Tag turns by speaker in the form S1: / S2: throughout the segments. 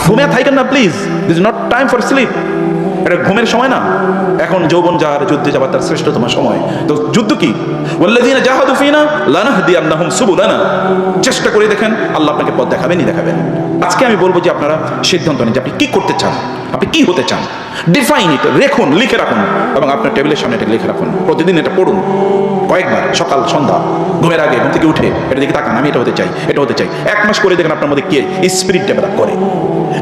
S1: ঘুমিয়ে থাকেন না please, this is not time for sleep. এটা ঘুমের সময় না, এখন যৌবন যার যুদ্ধে যাবার তার শ্রেষ্ঠতম সময়। তো যুদ্ধ কি? ওয়াল্লাযীনা জাহাদু ফীনা লানাহদিয়ান্নাহুম সুবুলানা। চেষ্টা করে দেখেন, আল্লাহ আপনাকে পথ দেখাবেনই দেখাবেন। আজকে আমি বলবো যে আপনারা সিদ্ধান্ত নিন যে আপনি কি করতে চান, আপনি কি হতে চান। ডিফাইন ইট, রেখুন, লিখে রাখুন এবং আপনার টেবিলের সামনে এটা লিখে রাখুন। প্রতিদিন এটা পড়ুন কয়েকবার, সকাল সন্ধ্যা, ঘুমের আগে, ঘুম থেকে উঠে এটা দিকে তাকান, আমি এটা হতে চাই, এটা হতে চাই। 1 মাস করে দেখেন আপনার মধ্যে কি স্পিরিট ডেভেলপ করে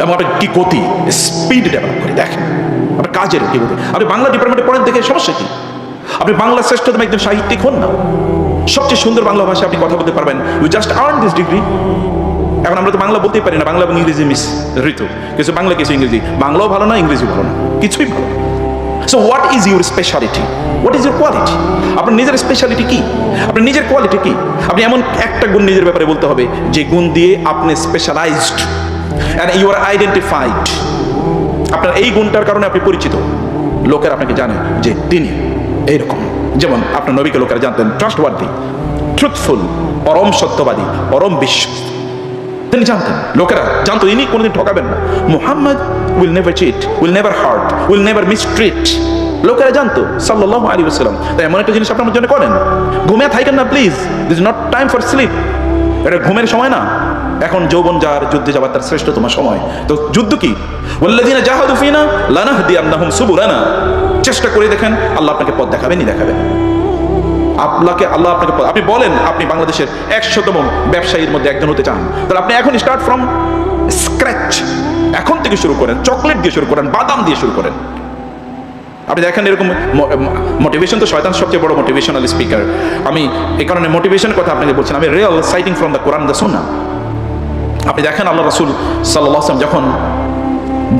S1: এবং আপনার কি গতি, স্পিড ডেভেলপ করে। দেখেন আপনার কাজের কি গতি। আপনি বাংলা ডিপার্টমেন্টে পড়েন, দেখে সমস্যা কি? আপনি বাংলা শ্রেষ্ঠতম একজন সাহিত্যিক হন না, সবচেয়ে সুন্দর বাংলা ভাষায় আপনি কথা বলতে পারবেন। You just earn this degree. এখন আমরা তো বাংলা বলতেই পারি না, বাংলা এবং ইংরেজি মিস ঋতু, কিছু বাংলা কিছু ইংরেজি, বাংলাও ভালো না, ইংরেজি ভালো না, কিছুই ভালো না। So what is your speciality, what is your quality? আপনার নিজের স্পেশালিটি কি, আপনার নিজের কোয়ালিটি কি? আপনি এমন একটা গুণ নিজের ব্যাপারে বলতে হবে যে গুণ দিয়ে আপনি specialised and you are identified. আপনার এই গুণটার কারণে আপনি পরিচিত, লোকেরা আপনাকে জানে যে তিনি এইরকম। যেমন আপনার নবীকে লোকেরা জানতেন ট্রাস্টওয়ার্দি, ট্রুথফুল, পরম সত্যবাদী, পরম বিশ্বস্ত। তিনি জানতেন, লোকেরা জানতো ইনি কোনোদিন ঠকাবেন না। Muhammad will never cheat, will never hurt, will never mistreat. লোকেরা জানতো সাল্লাল্লাহু আলাইহি ওয়াসাল্লাম। তাই এমন একটা জিনিস আপনার জন্য করেন, ঘুমিয়ে থাকেন না please, this is not time for sleep. এটা ঘুমের সময় না, এখন যৌবন যার যুদ্ধে যাবার তার শ্রেষ্ঠতম সময়। তো যুদ্ধ কি? ওয়াল্লাযীনা জাহাদু ফীনা লানাহদিয়ান্নাহুম সুবুলানা। চেষ্টা করে দেখেন, আল্লাহ আপনাকে পথ দেখাবেনই দেখাবেন। আল্লাহ আপনাকে, আপনি বলেন আপনি বাংলাদেশের 100তম ব্যবসায়ীর মধ্যে একজন হতে চান, তাহলে আপনি এখন স্টার্ট ফ্রম স্ক্র্যাচ, এখন থেকে শুরু করেন। চকলেট দিয়ে শুরু করেন, বাদাম দিয়ে শুরু করেন। আপনি দেখেন এরকম মোটিভেশন তো শয়তান সবচেয়ে বড় মোটিভেশনাল স্পিকার। আমি এই কারণে মোটিভেশনের কথা আপনাকে বলছেন, আমি real citing from the Quran the সুন্নাহ। আপনি দেখেন আল্লাহ রাসূল সাল্লাল্লাহু আলাইহি ওয়াসাল্লাম যখন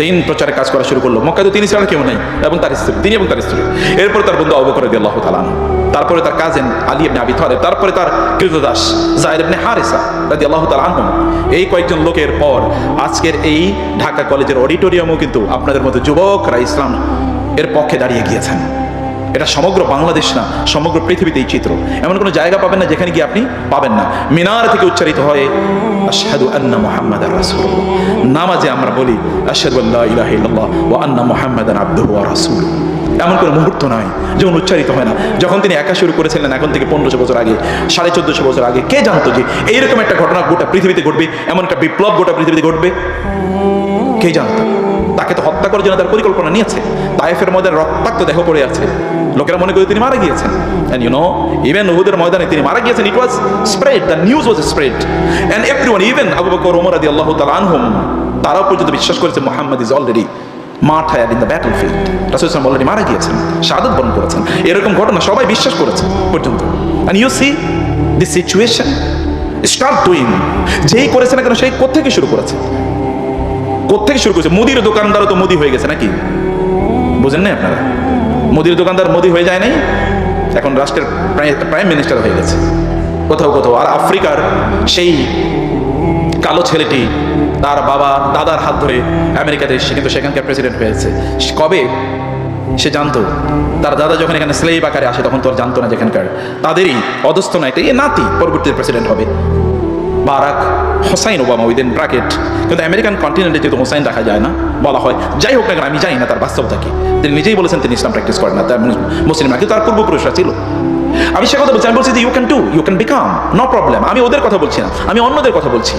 S1: দিন প্রচারে কাজ করা শুরু করলো, মক্কায় তো তিনি ছাড়া কেউ নেই এবং তার স্ত্রী, তিনি এবং তার স্ত্রী, এরপরে তার বন্ধু আবু বকর রাদিয়াল্লাহু তাআলা আনহু, তারপরে তার কাজিন আলী ইবনে আবি তালেব, তারপরে তার কৃতদাস যায়েদ ইবনে হারিসা রাদিয়াল্লাহু তাআলা আনহু। এই কয়েকজন লোকের পর আজকের এই ঢাকা কলেজের অডিটোরিয়ামও কিন্তু আপনাদের মতো যুবকরা ইসলাম এর পক্ষে দাঁড়িয়ে গিয়েছেন। এটা সমগ্র বাংলাদেশ না, সমগ্র পৃথিবীতে এই চিত্র। এমন কোনো জায়গা পাবেন না যেখানে গিয়ে আপনি পাবেন না মিনার থেকে উচ্চারিত হয় আশহাদু আন্না মুহাম্মাদার রাসূলুল্লাহ। নামাজে আমরা বলি আশহাদু আল্লা ইলাহা ইল্লাল্লাহ ওয়া আন্না মুহাম্মাদান আবদুহু ওয়া রাসূলুহু। এমন কোনো মুহূর্ত নয় যখন উচ্চারিত হয় না। যখন তিনি একা শুরু করেছিলেন, এখন থেকে 1500 বছর আগে, 1450 বছর আগে, কে জানতো যে এইরকম একটা ঘটনা গোটা পৃথিবীতে ঘটবে, এমন একটা বিপ্লব গোটা পৃথিবীতে ঘটবে? কে জানতো? তাকে তো হত্যা করার জন্য তার পরিকল্পনা নিয়েছে। তায়েফের ময়দানে রক্তাক্ত দেহ পড়ে আছে, লোকেরা মনে করে তিনি মারা গিয়েছেন। এন্ড ইউ নো, ইভেন উহুদের ময়দানে তিনি মারা গিয়েছেন। It was spread, the news was spread and everyone, even Abu Bakr, Omar রাদিয়াল্লাহু তাআলা আনহুম, তারাও পর্যন্ত বিশ্বাস করেছে Muhammad is already martyred in the battlefield. রাসূল সাল্লাল্লাহু আলাইহি ওয়াসাল্লাম অলরেডি মারা গিয়েছেন, শাহাদাত বরণ করেছেন। এরকম ঘটনা সবাই বিশ্বাস করেছে পর্যন্ত। And you see this situation, start doing. যেই করেছে না কেন সেই কোত্থেকে শুরু করেছে, কোত্থেকে শুরু করেছে? মুদির দোকানদারও তো মোদি হয়ে গেছে নাকি? বুঝেন না আপনারা? মোদির দোকানদার মোদি হয়ে যায় নাই, এখন রাষ্ট্রের প্রাইম মিনিস্টার হয়ে গেছে কোথাও কোথাও। আর আফ্রিকার সেই কালো ছেলেটি তার বাবা দাদার হাত ধরে আমেরিকাতে এসে কিন্তু সেখানকার প্রেসিডেন্ট হয়েছে। কবে সে জানতো? তার দাদা যখন এখানে স্লেভ আকারে আসে তখন তো আর জানতো না যেখানকার তাদেরই অধস্থ না, এটা নাতি পরবর্তীতে প্রেসিডেন্ট হবে, Barack Hossain Obama within bracket. কিন্তু আমেরিকান কন্টিনেন্টে যেহেতু হোসাইন রাখা যায় না, বলা হয়। যাই হোক না কেন, আমি জানি না তার বাস্তবতা কি। তিনি নিজেই বলেছেন তিনি ইসলাম প্র্যাকটিস করেন না, তার মুসলিমরা, কিন্তু তার পূর্বপুরুষরা ছিল। আমি সে কথা বলছি, আমি বলছি যে you can do, you can become, no problem. আমি ওদের কথা বলছি না, আমি অন্যদের কথা বলছি।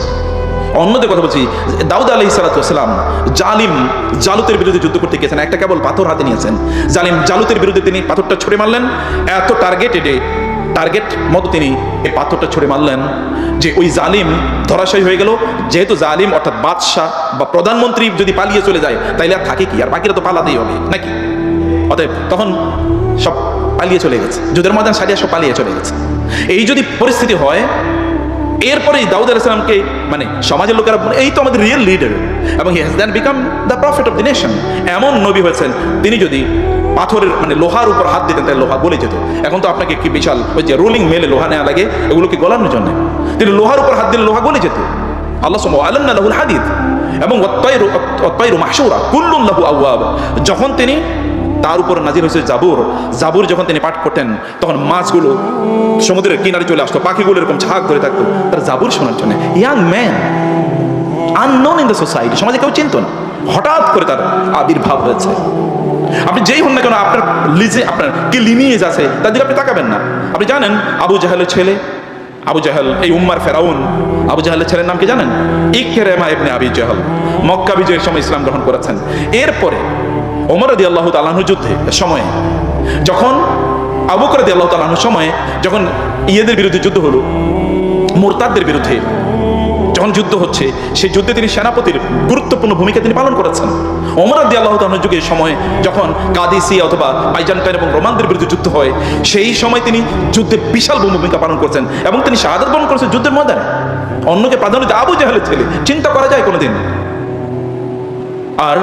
S1: দাউদ আলাইহিস সালাতু ওয়াস সালাম জালিম জালুতের বিরুদ্ধে যুদ্ধ করতে গিয়েছেন, একটা কেবল পাথর হাতে নিয়েছেন। জালিম জালুতের বিরুদ্ধে তিনি পাথরটা ছুঁড়ে মারলেন, এত টার্গেট মতো তিনি এই পাথরটা ছুঁড়ে মারলেন যে ওই জালিম ধরাশায়ী হয়ে গেল। যেহেতু জালিম অর্থাৎ বাদশাহ বা প্রধানমন্ত্রী যদি পালিয়ে চলে যায় তাইলে আর থাকে কি? আর বাকিরা তো পালাতেই হবে নাকি? অতএব তখন সব পালিয়ে চলে গেছে, যুদ্ধের ময়দান সারিয়া সব পালিয়ে চলে গেছে। এই যদি পরিস্থিতি হয়, এরপরেই দাউদ আলাইহিস সালামকে মানে সমাজের লোকেরা এই তো আমাদের রিয়েল লিডার, এবং he has then become the prophet of the nation. এমন নবী হয়েছেন, তিনি যদি পাথরের মানে লোহার উপর হাত দিতেন তাহলে লোহা গলে যেত। এখন তো আপনাকে কি বিশাল ওই যে রোলিং মেলে লোহা নেওয়া লাগে এগুলোকে গলানোর জন্য, তিনি লোহার উপর হাত দিলে লোহা গলে যেত। আল্লাহ সুবহানাহু আলান্না লাহুল হাদিদ এবং ওয়াত-তায়রু মাহশুরা কুল্লুন লাহু আওয়াব। যখন তিনি তার উপর নাজিল হয়েছে জাবুর যখন তিনি পাঠ করতেন তখন মাছগুলো সমুদ্রের কিনারে চলে আসতো, পাখিগুলো এরকম ঝাঁক ধরে থাকতো তার জাবুর শোনার জন্য। Young man, unknown in the society, সমাজে কেউ চিনত না, হঠাৎ করে তার আবির্ভাব হয়েছে। আপনি যেই হন না কেন, আপনার আপনার কি লিনিয়েজ আছে তার দিকে আপনি তাকাবেন না। আপনি জানেন আবু জাহেলের ছেলে, আবু জাহেল এই উম্মার ফেরাউন, আবু জাহেলের ছেলের নাম কি জানেন? ইকরামা ইবনে আবি জাহল। মক্কা বিজয়ের সময় ইসলাম গ্রহণ করেছেন। এরপরে ওমর রাদিয়াল্লাহু তাআলা আনহু যুদ্ধে সময়ে, যখন আবু বকর রাদিয়াল্লাহু তাআলা আনহুর সময়ে যখন ইয়েদের বিরুদ্ধে যুদ্ধ হলো, মুরতাদদের বিরুদ্ধে যখন যুদ্ধ হচ্ছে, সেই যুদ্ধে তিনি সেনাপতির গুরুত্বপূর্ণ ভূমিকা তিনি পালন করেছেন। ওমর রাদিয়াল্লাহু তাআলা যুগের সময় যখন কাদিসিয়া অথবা বাইজান্টাইন এবং রোমানদের বিরুদ্ধে যুদ্ধ হয়, সেই সময় তিনি যুদ্ধে বিশাল ভূমিকা পালন করছেন এবং তিনি শাহাদাত বরণ করেছেন যুদ্ধের ময়দানে। অন্যকে প্রাধান্য দিতে আবু জাহেলের ছেলে, চিন্তা করা যায় কোনোদিন? আর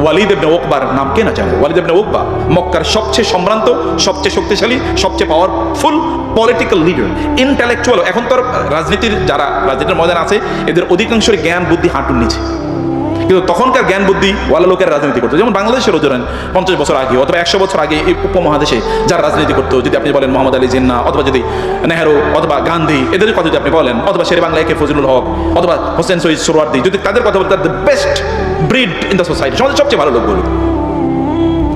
S1: ওয়ালিদ ইবনে উকবার নাম কে না জানে? ওয়ালিদ ইবনে উকবা মক্কার সবচেয়ে সম্ভ্রান্ত, সবচেয়ে শক্তিশালী, সবচেয়ে পাওয়ারফুল পলিটিক্যাল লিডার, ইন্টেলেকচুয়াল। এখন তো রাজনীতির যারা রাজনীতির ময়দান আছে, এদের অধিকাংশের জ্ঞান বুদ্ধি হাঁটুর নিচে, কিন্তু তখনকার জ্ঞান বুদ্ধি ওয়ালা লোকের রাজনীতি করতো। যেমন বাংলাদেশের ধরেন 50 বছর আগে অথবা 100 বছর আগে এই উপমহাদেশে যারা রাজনীতি করতো, যদি আপনি বলেন মোহাম্মদ আলী জিন্না অথবা যদি নেহেরু অথবা গান্ধী, এদের কথা যদি আপনি বলেন, অথবা শেরে বাংলা একে ফজলুল হক অথবা হোসেন শহীদ সোহরাওয়ার্দী, যদি তাদের কথা বলতে, the best breed in the society, সমাজের সবচেয়ে ভালো লোকগুলো,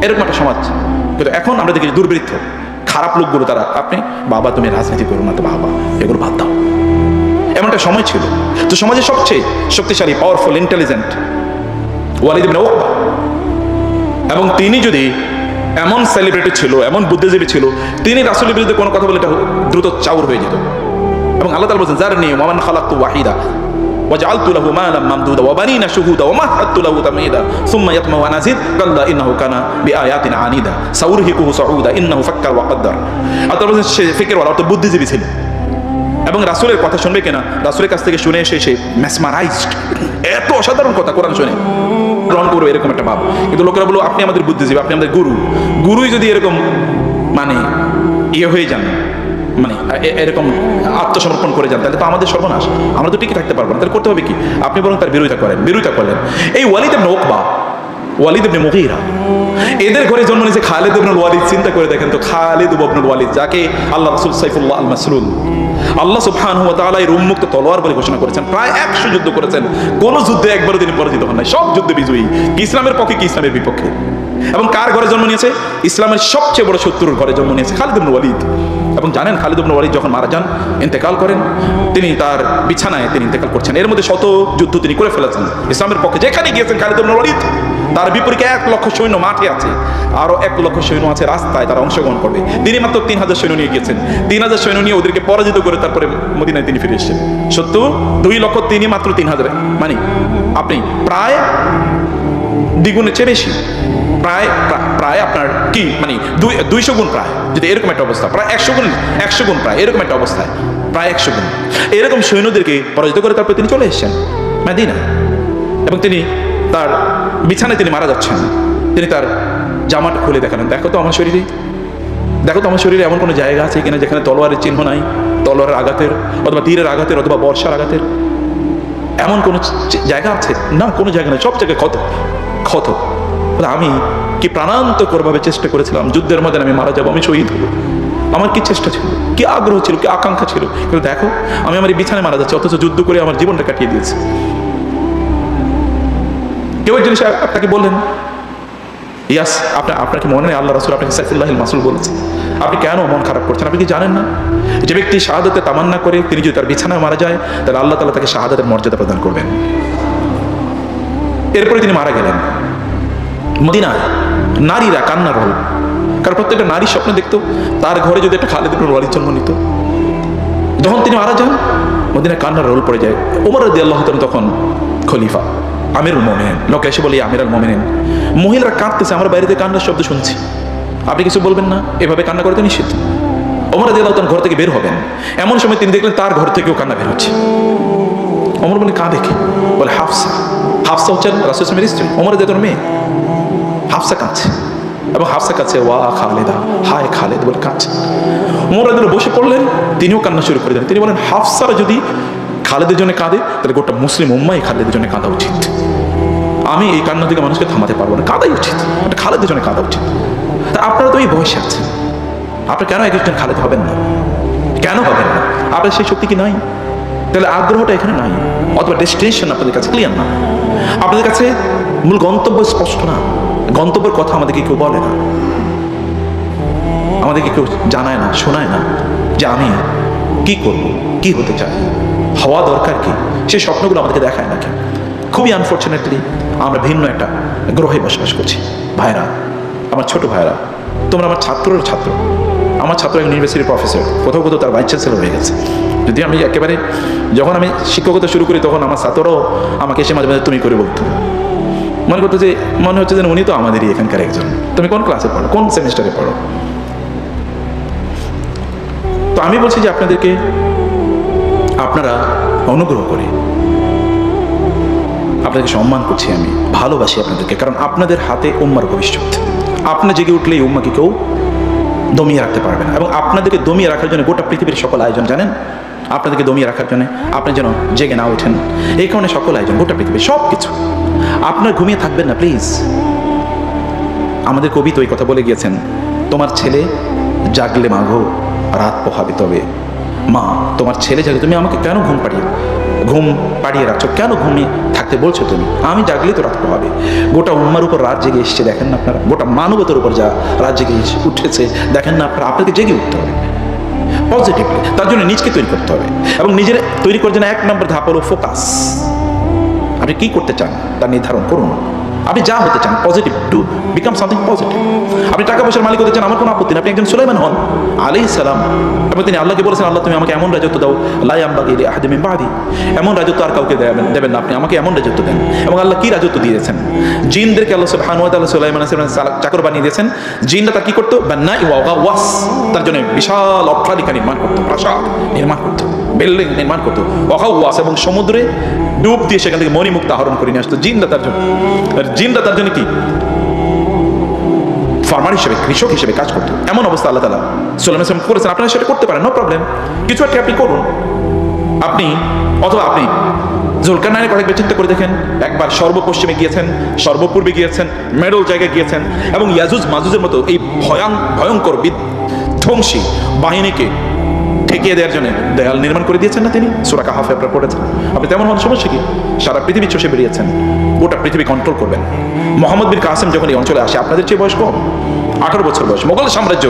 S1: এরকম একটা সমাজ। কিন্তু এখন আমরা দেখি দুর্বৃত্ত খারাপ লোকগুলো, তারা আপনি বাবা তুমি রাজনীতি করো না তো বাবা, এগুলো বাদ দাও, এমন একটা সময় ছিল। তো সমাজের সবচেয়ে শক্তিশালী, পাওয়ারফুল, ইন্টেলিজেন্ট ওয়ালিদ ইবনে উকবা, এবং তিনি যদি এমন সেলিব্রিটি ছিল, এমন বুদ্ধিজীবী ছিল, তিনি রাসূলের বিরুদ্ধে কোনো কথা বলে এটা দ্রুত চাউর হয়ে যেত। এবং আল্লাহ তাআলা বলেছেন, যারনি ওয়া মান খালাকতু ওয়াহিদা ওয়া জাআলতু লাহু মালাম মামদুদা ওয়া বানিনা শুহুদা ওয়া মাহাদতু লাহু তামহিদা সুম্মা ইয়াতমাউ আন আযীদ কাল্লা ইন্নাহু কানা বিআয়াতিনা আনিদা সাউরহিকুহু সাউদা ইন্নাহু ফাক্কার ওয়া কদ্দার। আল্লাহ বলেছেন সে ফিকিরওয়ালা, অর্থাৎ বুদ্ধিজীবী ছিল, এবং রাসূলের কথা শুনবে কিনা, রাসূলের কাছ থেকে শুনে এসে সে মেসমারাইজড, এত অসাধারণ কথা কোরআন শুনে গ্রহণ করবো, এরকম একটা ভাব। কিন্তু লোকেরা বলো আপনি আমাদের বুদ্ধিজীবী, আপনি আমাদের গুরু, গুরুই যদি এরকম মানে ইয়ে হয়ে যান, মানে এরকম আত্মসমর্পণ করে যান, তাহলে তো আমাদের সর্বনাশ, আমরা তো টিকে থাকতে পারবো না। তাহলে করতে হবে কি? আপনি বরং তার বিরোধিতা করলেন। এই ওয়ালিদ ইবনে উকবা, ওয়ালিদ ইবনে মুগীরা, এদের ঘরে জন্ম নিয়েছে খালিদ ইবনুল ওয়ালিদ। চিন্তা করে দেখেন তো, খালিদ ইবনুল ওয়ালিদ, যাকে আল্লাহ রাসূল সাইফুল্লাহ আল মাসলুল, আল্লাহ সুবহানাহু ওয়া তাআলা এর উন্মুক্ত তলোয়ার বলে ঘোষণা করেছেন। প্রায় 100 যুদ্ধ করেছেন, কোন যুদ্ধে একবারও তিনি পরাজিত হন নাই, সব যুদ্ধে বিজয়ী, কি ইসলামের পক্ষে কি ইসলামের বিপক্ষে। এবং কার ঘরে জন্ম নিয়েছে? ইসলামের সবচেয়ে বড় শত্রুর ঘরে জন্ম নিয়েছে খালিদ ইবনুল ওয়ালিদ। এবং জানেন খালিদ ইবনুল ওয়ালিদ যখন মারা যান, ইন্তেকাল করেন, তিনি তার বিছানায় তিনি ইন্তেকাল করছেন। এর মধ্যে শত যুদ্ধ তিনি করে ফেলেছেন ইসলামের পক্ষে। যেখানে গিয়েছেন খালিদ ইবনুল ওয়ালিদ, তার বিপরীতে 1 লক্ষ সৈন্য মাঠে আছে, আরো 1 লক্ষ সৈন্য আছে রাস্তায়, তারা অংশগ্রহণ করবে। তিনি মাত্র 3000 সৈন্য নিয়ে গিয়েছেন। 3000 সৈন্য নিয়ে ওদেরকে পরাজিত করে তারপরে মদিনায় তিনি ফিরে এসেছেন। সত্য 2 লক্ষ, তিনি মাত্র 3000, মানে আপনি প্রায় দ্বিগুণের চেয়ে বেশি, প্রায় আপনার কি মানে 200 গুণ, প্রায় যদি এরকম একটা অবস্থা, প্রায় 100 গুণ প্রায় এরকম একটা অবস্থায়, প্রায় 100 গুণ এরকম সৈন্যদেরকে পরাজিত করে তারপরে তিনি চলে এসেছেন মদিনা। এবং তিনি তার বিছানায় তিনি মারা যাচ্ছেন, তিনি তার জামাটা খুলে দেখালেন, দেখো তো আমার শরীরে এমন কোনো জায়গা আছে কিনা যেখানে তলোয়ারের চিহ্ন নাই, তলোয়ারের আঘাতের অথবা তীরের আঘাতের অথবা বর্ষার আঘাতের, এমন কোনো জায়গা আছে? না, কোনো জায়গা নেই, সব জায়গায় ক্ষত। আমি কি প্রাণান্তকরভাবে চেষ্টা করেছিলাম যুদ্ধের মধ্যে আমি মারা যাবো, আমি শহীদ হবো, আমার কি চেষ্টা ছিল, কি আগ্রহ ছিল, কি আকাঙ্ক্ষা ছিল, কিন্তু দেখো আমি আমার এই বিছানায় মারা যাচ্ছি, অথচ যুদ্ধ করে আমার জীবনটা কাটিয়ে দিয়েছে। কেউ এক জিনিস আপনাকে বললেন, ইয়াস, আপনাকে মনে নেই আল্লাহ রাসূল আপনাকে সাইফুল্লাহ আল মাসলুল বলেছে, আপনি কেন মন খারাপ করছেন? আপনি কি জানেন না যে ব্যক্তি শাহাদাতের তামান্না করে তিনি যদি তার বিছানায় মারা যায়, তাহলে আল্লাহ তাআলা তাকে শাহাদাতের মর্যাদা প্রদান করবেন। এরপরে তিনি মারা গেলেন। মদিনায় নারীরা কান্নার রোল, কারণ প্রত্যেকটা নারী স্বপ্ন দেখতো তার ঘরে যদি একটা খালিদ ইবনুল ওয়ালিদ জন্ম নিত। যখন তিনি মারা যান, মদিনায় কান্নার রোল পড়ে যায়। ওমর রাদিয়াল্লাহু তাআলা তখন খলিফা, আমিরুল মুমিনিন, লোকে এসে বলে আমিরুল মুমিনিন, মহিলারা কাঁদতেছে, আমরা বাইরে থেকে কান্নার শব্দ শুনছি, আপনি কিছু বলবেন না? এভাবে কান্না করে তো নিষিদ্ধ। ওমর রাদিয়াল্লাহু তাআলা ঘর থেকে বের হবেন, এমন সময় তিনি দেখলেন তার ঘর থেকেও কান্না বের হচ্ছে। ওমর বলে কাঁদে কে? বলে হাফসা হচ্ছেন রাসূল সাল্লাল্লাহু আলাইহি ওয়াসাল্লামের স্ত্রী, ওমর রাদিয়াল্লাহু মেয়ে। হাফসা কাঁদছে এবং হাফসা কাঁদছে, ওয়া খালেদা, হায় খালেদ বলে কাঁদছে। ওমর রাদিয়াল্লাহু বসে পড়লেন, তিনিও কান্না শুরু করে দিলেন। তিনি বলেন, হাফসারা যদি খালেদের জন্য কাঁদে, তাহলে গোটা মুসলিম উম্মাই খালেদের জন্য কাঁদা উচিত। আমি এই কান্না থেকে মানুষকে থামাতে পারবো না, কাঁদাই উচিত, এটা খালেদের জন্য কাঁদা উচিত। তা আপনারা তো এই বয়সে আছেন, আপনি কেন একজন খালেদ হবেন না? কেন হবেন না? আপনার সেই শক্তি কি নাই? তাহলে আগ্রহটা এখানে নাই, অথবা ডেস্টিনেশন আপনাদের কাছে ক্লিয়ার না, আপনাদের কাছে মূল গন্তব্য স্পষ্ট না, গন্তব্যের কথা আমাদেরকে কেউ বলে না, আমাদেরকে কেউ জানায় না, শোনায় না যে আমি কি করব, কি হতে চাই, হওয়া দরকার কি, সেই স্বপ্নগুলো আমাদেরকে দেখায় না কেউ। খুবই আনফর্চুনেটলি আমরা ভিন্ন একটা গ্রহে বসবাস করছি। ভাইরা, আমার ছোট ভাইরা, তোমরা আমার ছাত্রের ছাত্র, আমার ছাত্র এক ইউনিভার্সিটির প্রফেসর, কোথাও কোথাও তার ভাইস চ্যান্সেলর হয়ে গেছে। যদি আমি একেবারে যখন আমি শিক্ষকতা শুরু করি তখন আমার ছাত্ররাও আমাকে এসে মাঝে মাঝে তুমি করে বলতো, মনে করতো যে মনে হচ্ছে যেন উনি তো আমাদেরই এখানকার একজন, তুমি কোন ক্লাসে পড়ো, কোন সেমিস্টারে পড়ো। তো আমি বলছি যে আপনাদেরকে, আপনারা অনুগ্রহ করে, আপনাদেরকে সম্মান করছি, আমি ভালোবাসি আপনাদেরকে, কারণ আপনাদের হাতে উম্মার ভবিষ্যৎ। আপনি জেগে উঠলে এই উম্মাকে কেউ দমিয়ে রাখতে পারবে না, এবং আপনাদেরকে দমিয়ে রাখার জন্য গোটা পৃথিবীর সকল আয়োজন জানেন, আপনাদেরকে দমিয়ে রাখার জন্য, আপনি যেন জেগে না ওঠেন, এই কারণে সকল আয়োজন, গোটা পৃথিবীর সব কিছু। আপনার ঘুমিয়ে থাকবেন না প্লিজ। আমাদের কবি তো এই কথা বলে গিয়েছেন, তোমার ছেলে জাগলে মাঘো রাত পোহাবে তবে। মা, তোমার ছেলে জাগলে তুমি আমাকে কেন ঘুম পাড়িয়ে রাখছো, কেন ঘুমিয়ে থাকতে বলছো তুমি? আমি জাগলে তো রাত পোহাবে। গোটা উম্মার উপর রাত জেগে এসছে, দেখেন না আপনারা? গোটা মানবতার উপর যা রাত জেগে উঠেছে, দেখেন না আপনারা? আপনাকে জেগে উঠতে হবে পজিটিভলি, তার জন্য নিজকে তৈরি করতে হবে, এবং নিজের তৈরি করার জন্য 1 নম্বর ধাপ হলো ফোকাস। আপনি কি করতে চান তা নির্ধারণ করুন। আপনি যা হতে চান, positive, to become something positive. আপনি টাকা পয়সার মালিক হতে চান, আমার কোনো আপত্তি নেই, আপনি একজন সুলাইমান হন আলাইহিস সালাম, এবং তিনি আল্লাহকে বলেছেন, আল্লাহ তুমি আমাকে এমন রাজত্ব দাও, লা ইয়ামবাগি লিআহাদিন মিন বাদি, এমন রাজত্ব আর কাউকে দেবেন না, আপনি আমাকে এমন রাজত্ব দেন। এবং আল্লাহ কি রাজত্ব দিয়েছেন? জিনদেরকে আল্লাহ সুবহানাহু ওয়া তাআলা সুলাইমান আলাইহিস সালাম চাকর বানিয়ে দিয়েছেন। জিনরা তার কি করতো? বান্নাই ওয়া গাওয়াস, তার জন্য বিশাল অট্টালিকা নির্মাণ করতো, প্রাসাদ নির্মাণ করতো, বিল্ডিং নির্মাণ করতো, ওয়াগাওয়াস, এবং সমুদ্রে ডুব দিয়ে সেখান থেকে মণিমুক্তা আহরণ করে নিয়ে আসতো জিনরা তার জন্য। আর জিনরা তার জন্য কি ফার্মার হিসেবে, কৃষক হিসেবে কাজ করতো। এমন অবস্থা আল্লাহ তাআলা সুলাইমান আলাইহিস সালাম করেছেন। আপনারা সেটা করতে পারেন, নো প্রবলেম, কিছু একটা আপনি করুন। আপনি অথবা আপনি জুলকারনাইনের কথা একবার চিন্তা করে দেখেন, একবার সর্বপশ্চিমে গিয়েছেন, সর্বপূর্বে গিয়েছেন, মেডল জায়গায় গিয়েছেন, এবং ইয়াজুজ মাজুজের মতো এই ভয়ঙ্কর বিধ্বংসী বাহিনীকে ঠেকিয়ে দেওয়ার জন্য দেয়াল নির্মাণ করে দিয়েছেন না তিনি? সূরা কাহফে আপনারা পড়েছেন। আপনি তেমন হন, সমস্যা কি? সারা পৃথিবী চষে বেরিয়েছেন, গোটা পৃথিবী কন্ট্রোল করবেন। মোহাম্মদ বিন কাসেম যখন এই অঞ্চলে আসে, আপনাদের চেয়ে বয়স কম, 18 বছর বয়স। মোগল সাম্রাজ্য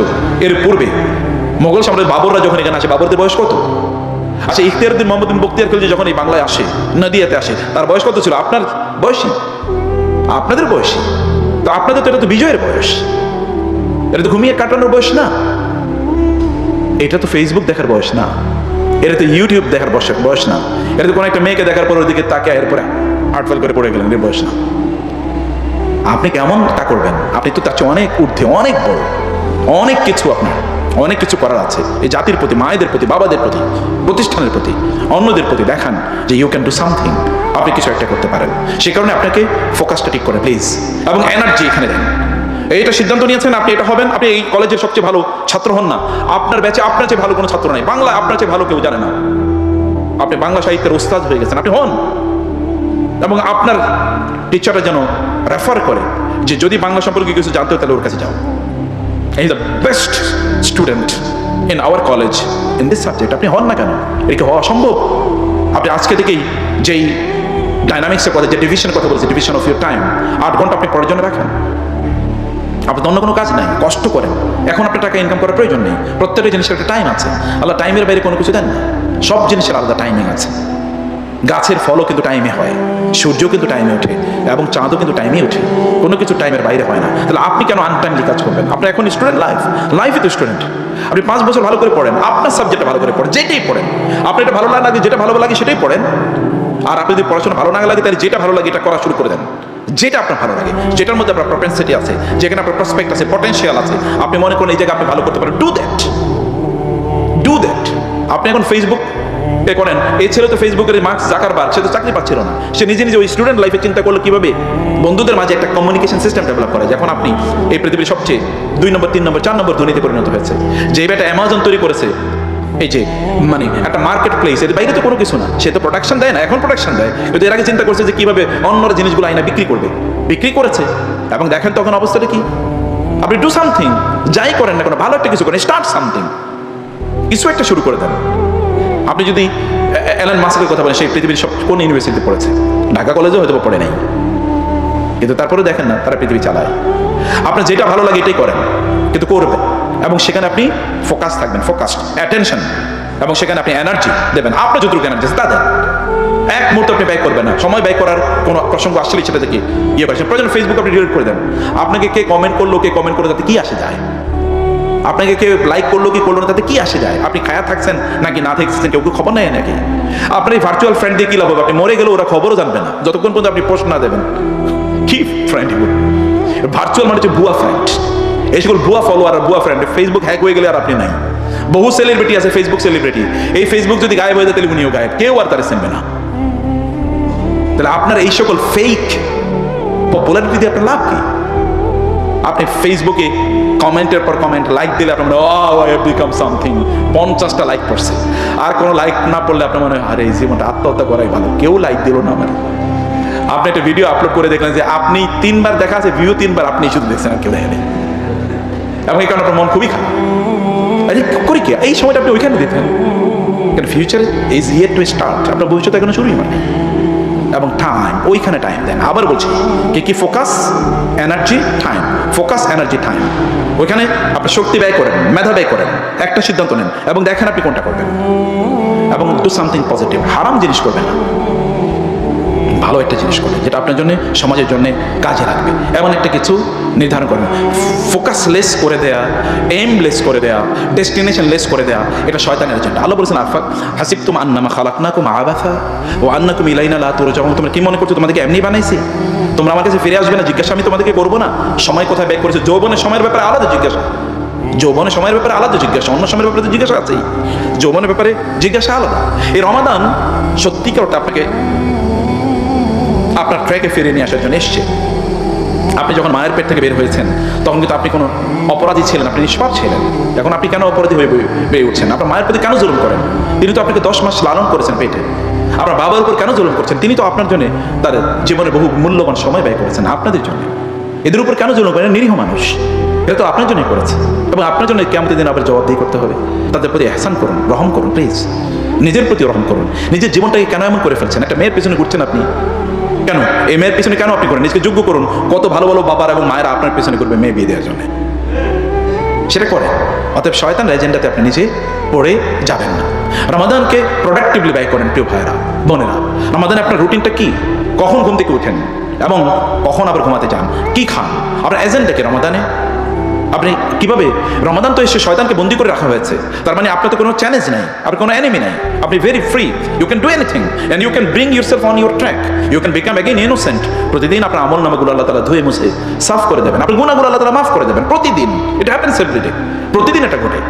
S1: এর পূর্বে, মোগল সাম্রাজ্য বাবররা যখন এখানে আসে, বাবরদের বয়স কত? আচ্ছা, ইখতিয়ারউদ্দিন মোহাম্মদ বিন বখতিয়ার খলজি যখন এই বাংলায় আসে, নদিয়াতে আসে, তার বয়স কত ছিল? আপনার বয়সী, আপনাদের বয়সী। তো আপনাদের তো এটা তো বিজয়ের বয়স, এটা তো ঘুমিয়ে কাটানোর বয়স না, এটা তো ফেসবুক দেখার বয়স না, এটা তো ইউটিউব দেখার বয়স না, এটা তো কোনো একটা মেয়েকে দেখার পর ওইদিকে তাকে এরপরে আর্টফেল করে পড়ে গেলেন, এর বয়স না। আপনি কেমন তা করবেন? আপনি তো তার চেয়ে অনেক ঊর্ধ্বে, অনেক বড়, অনেক কিছু, আপনার অনেক কিছু করার আছে। এই জাতির প্রতি, মায়েদের প্রতি, বাবাদের প্রতি, প্রতিষ্ঠানের প্রতি, অন্যদের প্রতি দেখান যে ইউ ক্যান ডু সামথিং, আপনি কিছু একটা করতে পারেন। সে কারণে আপনাকে ফোকাসটা ঠিক করে প্লিজ, এবং এনার্জি এখানে দেন। এইটা সিদ্ধান্ত নিয়েছেন আপনি এটা হবেন, আপনি এই কলেজের সবচেয়ে ভালো ছাত্র হন না, আপনার ব্যাচে আপনার চেয়ে ভালো কোনো ছাত্র নাই, বাংলা আপনার চেয়ে ভালো কেউ জানে না, আপনি বাংলা সাহিত্যের ওস্তাদ হয়ে গেছেন, আপনি হন। এবং আপনার টিচাররা যেন রেফার করে যে যদি বাংলা সম্পর্কে কিছু জানতে হয় তাহলে ওর কাছে যাও, এই the best student in our college in this subject. আপনি হন না কেন? এটা কি হওয়া অসম্ভব? আপনি আজকে থেকেই যেই ডাইনামিক্সের কথা, যে ডিভিশনের কথা বলছি, ডিভিশন অফ ইউর টাইম, 8 ঘন্টা আপনি পড়ার জন্য রাখেন। আপনার অন্য কোনো কাজ নাই, কষ্ট করেন। এখন আপনার টাকা ইনকাম করার প্রয়োজন নেই, প্রত্যেকটা জিনিসের একটা টাইম আছে। আল্লাহ টাইমের বাইরে কোনো কিছু দেন না, সব জিনিসের আলাদা টাইমিং আছে। গাছের ফলও কিন্তু টাইমে হয়, সূর্য কিন্তু টাইমে ওঠে, এবং চাঁদও কিন্তু টাইমে ওঠে, কোনো কিছু টাইমের বাইরে হয় না। তাহলে আপনি কেন আনটাইমলি কাজ করবেন? আপনার এখন স্টুডেন্ট লাইফে তো স্টুডেন্ট। আপনি 5 বছর ভালো করে পড়েন, আপনার সাবজেক্টটা ভালো করে পড়েন, যেটাই পড়েন, আপনার এটা ভালো লাগে, যেটা ভালো লাগে সেটাই পড়েন। আর আপনি যদি পড়াশোনা ভালো না লাগে, তাহলে যেটা ভালো লাগে এটা করা শুরু করে দেন। যেটা আপনার ভালো লাগে, যেটার মধ্যে আপনার প্রপেন্সিটি আছে, যেখানে আপনার প্রসপেক্ট আছে, পটেনশিয়াল আছে, আপনি মনে করেন এই জায়গায় আপনি ভালো করতে পারেন, ডু দ্যাট। আপনি এখন ফেসবুক পে করেন, এই ছেলে তো ফেসবুকের মার্ক জাকারবার্গ, সে তো চাকরি পাচ্ছিল না, সে নিজে নিজে ওই স্টুডেন্ট লাইফে চিন্তা করলো কিভাবে বন্ধুদের মাঝে একটা কমিউনিকেশন সিস্টেম ডেভেলপ করে। যখন আপনি এই পৃথিবীর সবচেয়ে 2 নম্বর 3 নম্বর 4 নম্বর ধনীতে পরিণত হয়েছে, যে এটা অ্যামাজন তৈরি করেছে, এই যে মানে একটা মার্কেট প্লেস, এর বাইরে তো কোনো কিছু না, সে তো প্রোডাকশন দেয় না, এখন প্রোডাকশন দেয়, কিন্তু এর আগে চিন্তা করছে যে কিভাবে অন্যরা জিনিসগুলো আইনা বিক্রি করবে, বিক্রি করেছে। এবং দেখেন তখন অবস্থাটা কি? আপনি ডু সামথিং, যাই করেন না কোনো, ভালো একটা কিছু করেন, স্টার্ট সামথিং, কিছু একটা শুরু করে দেন। আপনি যদি এলন মাস্কের কথা বলেন, সেই পৃথিবীর সব কোন ইউনিভার্সিটিতে পড়েছে? ঢাকা কলেজেও হয়তো পড়ে নাই, কিন্তু তারপরে দেখেন না তারা পৃথিবী চালায়। আপনার যেটা ভালো লাগে এটাই করেন, কিন্তু করবেন, এবং সেখানে আপনি ফোকাস থাকবেন, ফোকাসড অ্যাটেনশন, এবং সেখানে আপনি এনার্জি দেবেন। আপনার যতটুকু এনার্জি তা দেন, এক মুহূর্তে আপনি ব্যয় করবেন না। সময় ব্যয় করার কোনো প্রসঙ্গ আসলেই সেটা থেকে ইয়ে পাচ্ছেন। প্রয়োজন ফেসবুক আপনি ডিলিট করে দেন। আপনাকে কে কমেন্ট করলো, কে কমেন্ট করলো, তাতে কি আসে যায়? আপনাকে কেউ লাইক করলো কি করলো না, তাতে কি আসে যায়? আপনি খায়া থাকছেন নাকি না থাকছেন, কেউ খবর নেয় নাকি? আপনার এই ভার্চুয়াল ফ্রেন্ড দিয়ে কি লাভ হবে? আপনি মরে গেলে ওরা খবরও জানবে না যতক্ষণ পর্যন্ত আপনি পোস্ট না দেবেন। কি ফ্রেন্ড এগুলো? ভার্চুয়াল মানে হচ্ছে ভুয়া ফ্রেন্ড। এই সকল ভুয়া ফলোয়ার আর ভুয়া ফ্রেন্ড, ফেসবুক হ্যাক হয়ে গেলে আর আপনি নাই। বহু সেলিব্রিটি আছে ফেসবুক সেলিব্রিটি, এই ফেসবুক যদি গায়েব হয়ে যায় তাহলে উনিও গায়েব, কেউ আর তারা চিনবে না। তাহলে আপনার এই সকল ফেক পপুলারিটি দিয়ে আপনার লাভ কি? আপনি ফেসবুকে কমেন্টের পর কমেন্ট লাইক দিলে আপনার আই হ্যাভ বিকাম সামথিং, 50টা লাইক পড়ছে। আর কোনো লাইক না পড়লে আপনার মনে হয় আরে এই জীবনটা আত্মহত্যা করাই ভালো, কেউ লাইক দিল না আমার। আপনি একটা ভিডিও আপলোড করে দেখলেন যে আপনি 3বার দেখা আছে, ভিউ 3বার, আপনি শুধু দেখছেন আর কেউ দেখেনি, এবং এই কারণে আপনার মন খুবই খারাপ। আরে করি কি এই সময়টা আপনি ওইখানে দিতেন, কারণ future is yet to start, আপনার ভবিষ্যৎ এখনো শুরুই হয়। এবং টাইম, ওইখানে টাইম দেন। আবার বলছি কি focus, energy, time. Focus, energy, time. ওইখানে আপনি শক্তি ব্যয় করেন, মেধা ব্যয় করেন, একটা সিদ্ধান্ত নেন এবং দেখেন আপনি কোনটা করবেন, এবং ডু সামথিং পজিটিভ। হারাম জিনিস করবেন না, ভালো একটা জিনিস করবেন যেটা আপনার জন্য, সমাজের জন্য কাজে লাগবে, এমন একটা কিছু নির্ধারণ করবেন। ফোকাস লেস করে দেয়া, এম লেস করে দেয়া, ডেস্টিনেশন লেস করে দেয়া, এটা শয়তানের এজেন্ডা। আল্লাহ বলেছেন আফাক হাসিবতুম আন্নামা খালাকনাকুম আবাসা ওয়া আন্নাকুম ইলাইনা লা তুরজাউন, তোমরা কি মনে করছো তোমাদেরকে এমনি বানাইছি, তোমরা আমার কাছে ফিরে আসবে না? জিজ্ঞাসা আমি তোমাদেরকে করবো না? সময় কোথায় ব্যয় করেছে? যৌবনের সময়ের ব্যাপারে আলাদা জিজ্ঞাসা, যৌবনের সময়ের ব্যাপারে আলাদা জিজ্ঞাসা, অন্য সময়ের ব্যাপারে তো জিজ্ঞাসা আছেই, যৌবনের ব্যাপারে জিজ্ঞাসা আলাদা। এই রমাদান সত্যিকার অর্থে আপনাকে আপনার ট্র্যাকে ফিরিয়ে নিয়ে আসার জন্য এসছে। আপনি যখন মায়ের পেট থেকে বের হয়েছেন তখন কিন্তু আপনি কোনো অপরাধী ছিলেন, আপনি নিষ্পাপ ছিলেন। এখন আপনি কেন অপরাধী হয়ে বেড়ে উঠছেন? আপনার মায়ের প্রতি কেন জুলুম করেন? তিনি তো আপনাকে 10 মাস লালন করেছেন পেটে। আপনার বাবার উপর কেন জুলুম করছেন? তিনি তো আপনার জন্য তার জীবনে বহু মূল্যবান সময় ব্যয় করেছেন আপনাদের জন্য। এদের উপর কেন জুলুম করেন? নিরীহ মানুষ, এটা তো আপনার জন্যই করেছে, এবং আপনার জন্য কিয়ামতের দিন আবার জবাবদিহি করতে হবে। তাদের প্রতি ইহসান করুন, রহম করুন, প্লিজ নিজের প্রতি রহম করুন। নিজের জীবনটাকে কেন এমন করে ফেলছেন? একটা মেয়ের পেছনে ঘুরছেন আপনি কেন? এই মেয়ের পিছনে কেন আপনি করেন? নিজেকে যোগ্য করুন। কত ভালো ভালো বাবার এবং মায়েরা আপনার পিছনে করবে মেয়ে বিয়ে দেওয়ার জন্য, সেটা করে। অতএব শয়তানের এজেন্ডাতে আপনি নিজে পড়ে যাবেন না। রমাদানকে প্রোডাক্টিভলি ব্যয় করেন প্রিয় ভাইয়েরা, বোনেরা। রমাদানে আপনার রুটিনটা কি? কখন ঘুম থেকে উঠেন এবং কখন আবার ঘুমাতে যান? কি খান? আপনার এজেন্ডা কি রমাদানে? আপনি কিভাবে? রমাদান তো এসে শয়তানকে বন্দি করে রাখা হয়েছে, তার মানে আপনার তো কোনো চ্যালেঞ্জ নাই, আপনার কোনো এনিমি নাই, আপনি very free, you can do anything and you can bring yourself on your track, you can become again innocent. প্রতিদিন আপনার আমল নামাগুলো আল্লাহ তাআলা ধুয়ে মুছে সাফ করে দেবেন, আপনার গুনাহগুলো আল্লাহ তাআলা মাফ করে দেবেন প্রতিদিন। এটা হ্যাপেন্স এভরিডে, প্রতিদিন এটা ঘটে।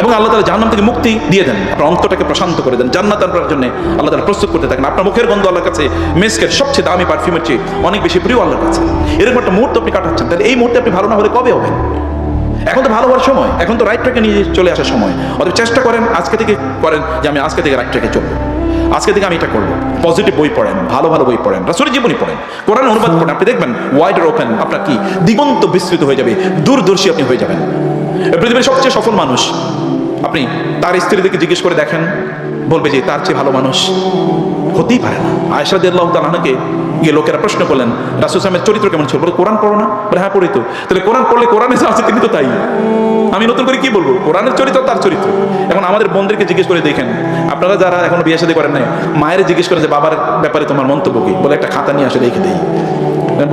S1: এবং আল্লাহ তাআলা জাহান্নাম থেকে মুক্তি দিয়ে দেন, আপনার অন্তরটাকে প্রশান্ত করে দেন, জান্নাত আপনার জন্য আল্লাহ তাআলা প্রস্তুত করতে থাকেন। আপনার মুখের গন্ধ আল্লাহর কাছে মেসকের সবচেয়ে দামি পারফিউমের চেয়ে অনেক বেশি প্রিয় আল্লাহর কাছে। এরকম একটা মুহূর্ত আপনি কাটাচ্ছেন, তাহলে এই মুহূর্তে আপনি ভালো না হলে কবে হবেন? এখন তো ভালো হওয়ার সময়, এখন তো রাইট ট্র্যাকে নিয়ে চলে আসার সময়। অতএব চেষ্টা করেন, আজকে থেকে করেন যে আমি আজকে থেকে রাইট ট্র্যাকে চলবো, আজকে থেকে আমি এটা করবো। পজিটিভ বই পড়েন, ভালো ভালো বই পড়েন, রাসূলের জীবনী পড়েন, কোরআন অনুবাদ করেন। আপনি দেখবেন ওয়াইডার ওপেন, আপনার কি দিগন্ত বিস্তৃত হয়ে যাবে, দূরদর্শী আপনি হয়ে যাবেন। পৃথিবীর সবচেয়ে সফল মানুষ আপনি তার স্ত্রীদেরকে জিজ্ঞেস করে দেখেন, বলবে যে তার চেয়ে ভালো মানুষ হতেই পারে না। আয়েশা রাদিয়াল্লাহু তাআলা আনহাকে গিয়ে লোকেরা প্রশ্ন করলেন রাসূল সাল্লাল্লাহু আলাইহি ওয়াসাল্লামের চরিত্র কেমন ছিল? বলে কোরআন পড়ো না? বলে হ্যাঁ পড়ি তো। তাহলে কোরআন পড়লে কোরআনে যা আছে তিনি তো তাই, আমি নতুন করে কি বলবো? কোরআনের চরিত্র তার চরিত্র। এখন আমাদের বোনদেরকে জিজ্ঞেস করে দেখেন, আপনারা যারা এখনো বিয়ে শাদী করেন নাই, মায়ের জিজ্ঞেস করে যে বাবার ব্যাপারে তোমার মন্তব্য কি? বলে একটা খাতা নিয়ে আসে রেখে দেই,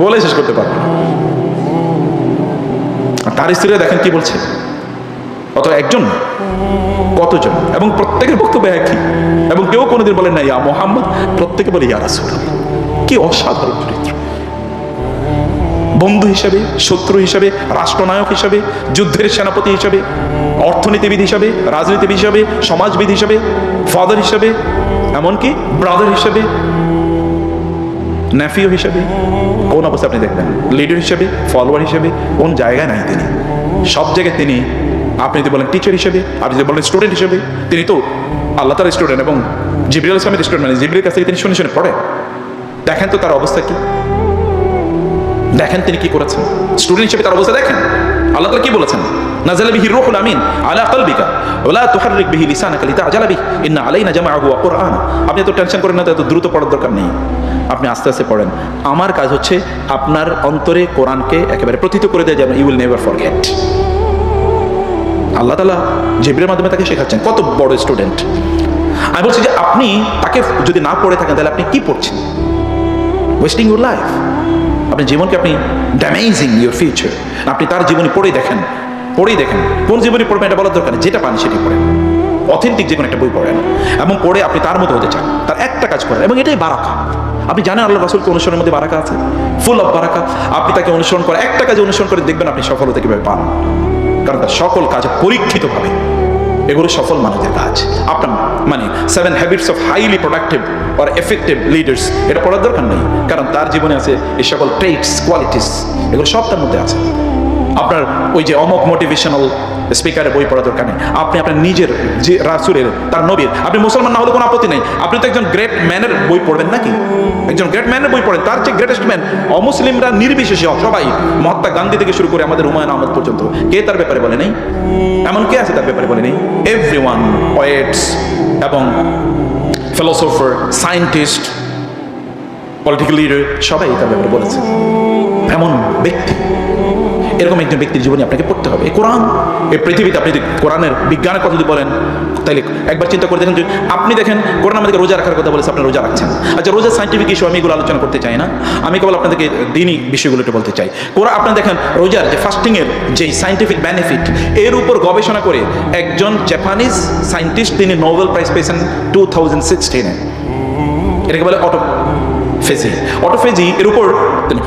S1: বলে শেষ করতে পারবো না। তার স্ত্রীরা দেখেন কি বলছে, অত একজন কতজন, এবং প্রত্যেকের বক্তব্য একই, এবং কেউ কোনোদিন বলেন না ইয়া মুহাম্মদ, প্রত্যেকে বলে ইয়া রাসূলুল্লাহ। কি অসাধারণ চরিত্র! বন্ধু হিসাবে, শত্রু হিসাবে, রাষ্ট্রনায়ক হিসাবে, যুদ্ধের সেনাপতি হিসাবে, অর্থনীতিবিদ হিসাবে, রাজনীতিবিদ হিসাবে, সমাজবিদ হিসাবে, ফাদার হিসাবে, এমনকি ব্রাদার হিসাবে, নেফিও হিসাবে, কোন অবস্থা আপনি দেখবেন, লিডার হিসাবে, ফলোয়ার হিসাবে, কোন জায়গায় নাই তিনি। সব জায়গায় তিনি, আপনি যদি বলেন টিচার হিসেবে, আপনি যদি বলেন স্টুডেন্ট হিসেবে, তিনি তো আল্লাহ তাআলার স্টুডেন্ট এবং জিবরিল আলাইহিস সালামের স্টুডেন্ট, মানে জিবরিলের কাছ থেকে তিনি শুনে শুনে পড়ে। দেখেন তো তার অবস্থা কি, দেখেন তিনি কি করেছেন। স্টুডেন্ট হিসেবে তার অবস্থা দেখেন। আল্লাহ তাআলা কি বলেছেন? নাযালা বিহি রূহুল আমিন আলা কলবিকা ওয়ালা তুহাররিক বিহি লিসানাকা লিতাআজালা বিহি ইন্না আলাইনা জামাআহু ওয়া কুরআনা। আপনি তো টেনশন করেন না, এত দ্রুত পড়ার দরকার নেই, আপনি আস্তে আস্তে পড়েন। আমার কাজ হচ্ছে আপনার অন্তরে কোরআনকে একেবারে প্রথিত করে দেয়, যেন ইউ উইল নেভার ফরগেট। আল্লাহ তাআলা জিবরিলের মাধ্যমে তাকে শেখাচ্ছেন, কত বড় স্টুডেন্ট। আমি বলছি যে আপনি তাকে যদি না পড়ে থাকেন তাহলে আপনি কি পড়ছেন? Wasting your life. আপনি জীবনকে আপনি ড্যামেজিং ইউর ফিউচার। আপনি তার জীবনী পড়েই দেখেন, কোন জীবনী পড়বেন এটা বলার দরকার নেই, যেটা পান সেটি পড়েন, অথেন্টিক যে কোনো একটা বই পড়েন এবং পড়ে আপনি তার মতো হতে চান, তার একটা কাজ করেন, এবং এটাই বারাকা। আপনি জানেন আল্লাহ রাসূলকে অনুসরণের মধ্যে বারাকা আছে, ফুল অফ বারাকা। আপনি তাকে অনুসরণ করে, একটা কাজে অনুসরণ করে দেখবেন আপনি সফলতা কিভাবে পান, কারণ তার সকল কাজ পরীক্ষিতভাবে, এগুলো সফল মানুষদের কাজ। আপনার মানে 7 habits of highly productive or effective leaders, এটা পড়ার দরকার নেই, কারণ তার জীবনে আছে এই সকল ট্রেটস, কোয়ালিটিস, এগুলো সব তার মধ্যে আছে। আপনার ওই যে অমুক মোটিভেশনাল স্পিকারের বই পড়া দরকার নেই, আপনি আপনার নিজের যে রাসূলের, তার নবীর, আপনি মুসলমান না হলে কোনো আপত্তি নেই, আপনি তো একজন গ্রেট ম্যানের বই পড়বেন নাকি? একজন গ্রেট ম্যানের বই পড়েন, তার যে গ্রেটেস্ট ম্যান, অমুসলিমরা নির্বিশেষে সবাই, মহাত্মা গান্ধী থেকে শুরু করে আমাদের হুমায়ুন আহমেদ পর্যন্ত, কে তার ব্যাপারে বলে নেই? এমন কে আছে তার ব্যাপারে বলে নেই? এভরিওয়ান, পোয়েটস এবং ফিলোসোফার, সায়েন্টিস্ট, পলিটিক্যাল লিডার, সবাই তার ব্যাপারে বলেছে। এমন ব্যক্তি, এরকম একজন ব্যক্তির জীবনে আপনাকে পড়তে হবে। এই কোরআন, এই পৃথিবীতে আপনি যদি কোরআনের বিজ্ঞানের কথা যদি বলেন, তাহলে একবার চিন্তা করে দেখেন, আপনি দেখেন কোরআন আমাদেরকে রোজা রাখার কথা বলেছে, আপনি রোজা রাখছেন। আচ্ছা, রোজা সাইন্টিফিক ইস্যু, আমি এগুলো আলোচনা করতে চাই না, আমি কেবল আপনাদেরকে দিনই বিষয়গুলো একটু বলতে চাই। কোরআন, আপনি দেখেন রোজার যে ফাস্টিংয়ের যে সাইন্টিফিক বেনিফিট, এর উপর গবেষণা করে একজন জাপানিজ সায়েন্টিস্ট, তিনি নোবেল প্রাইজ পেয়েছেন 2016-এ। এটাকে বলে অটোফেজি। এর উপর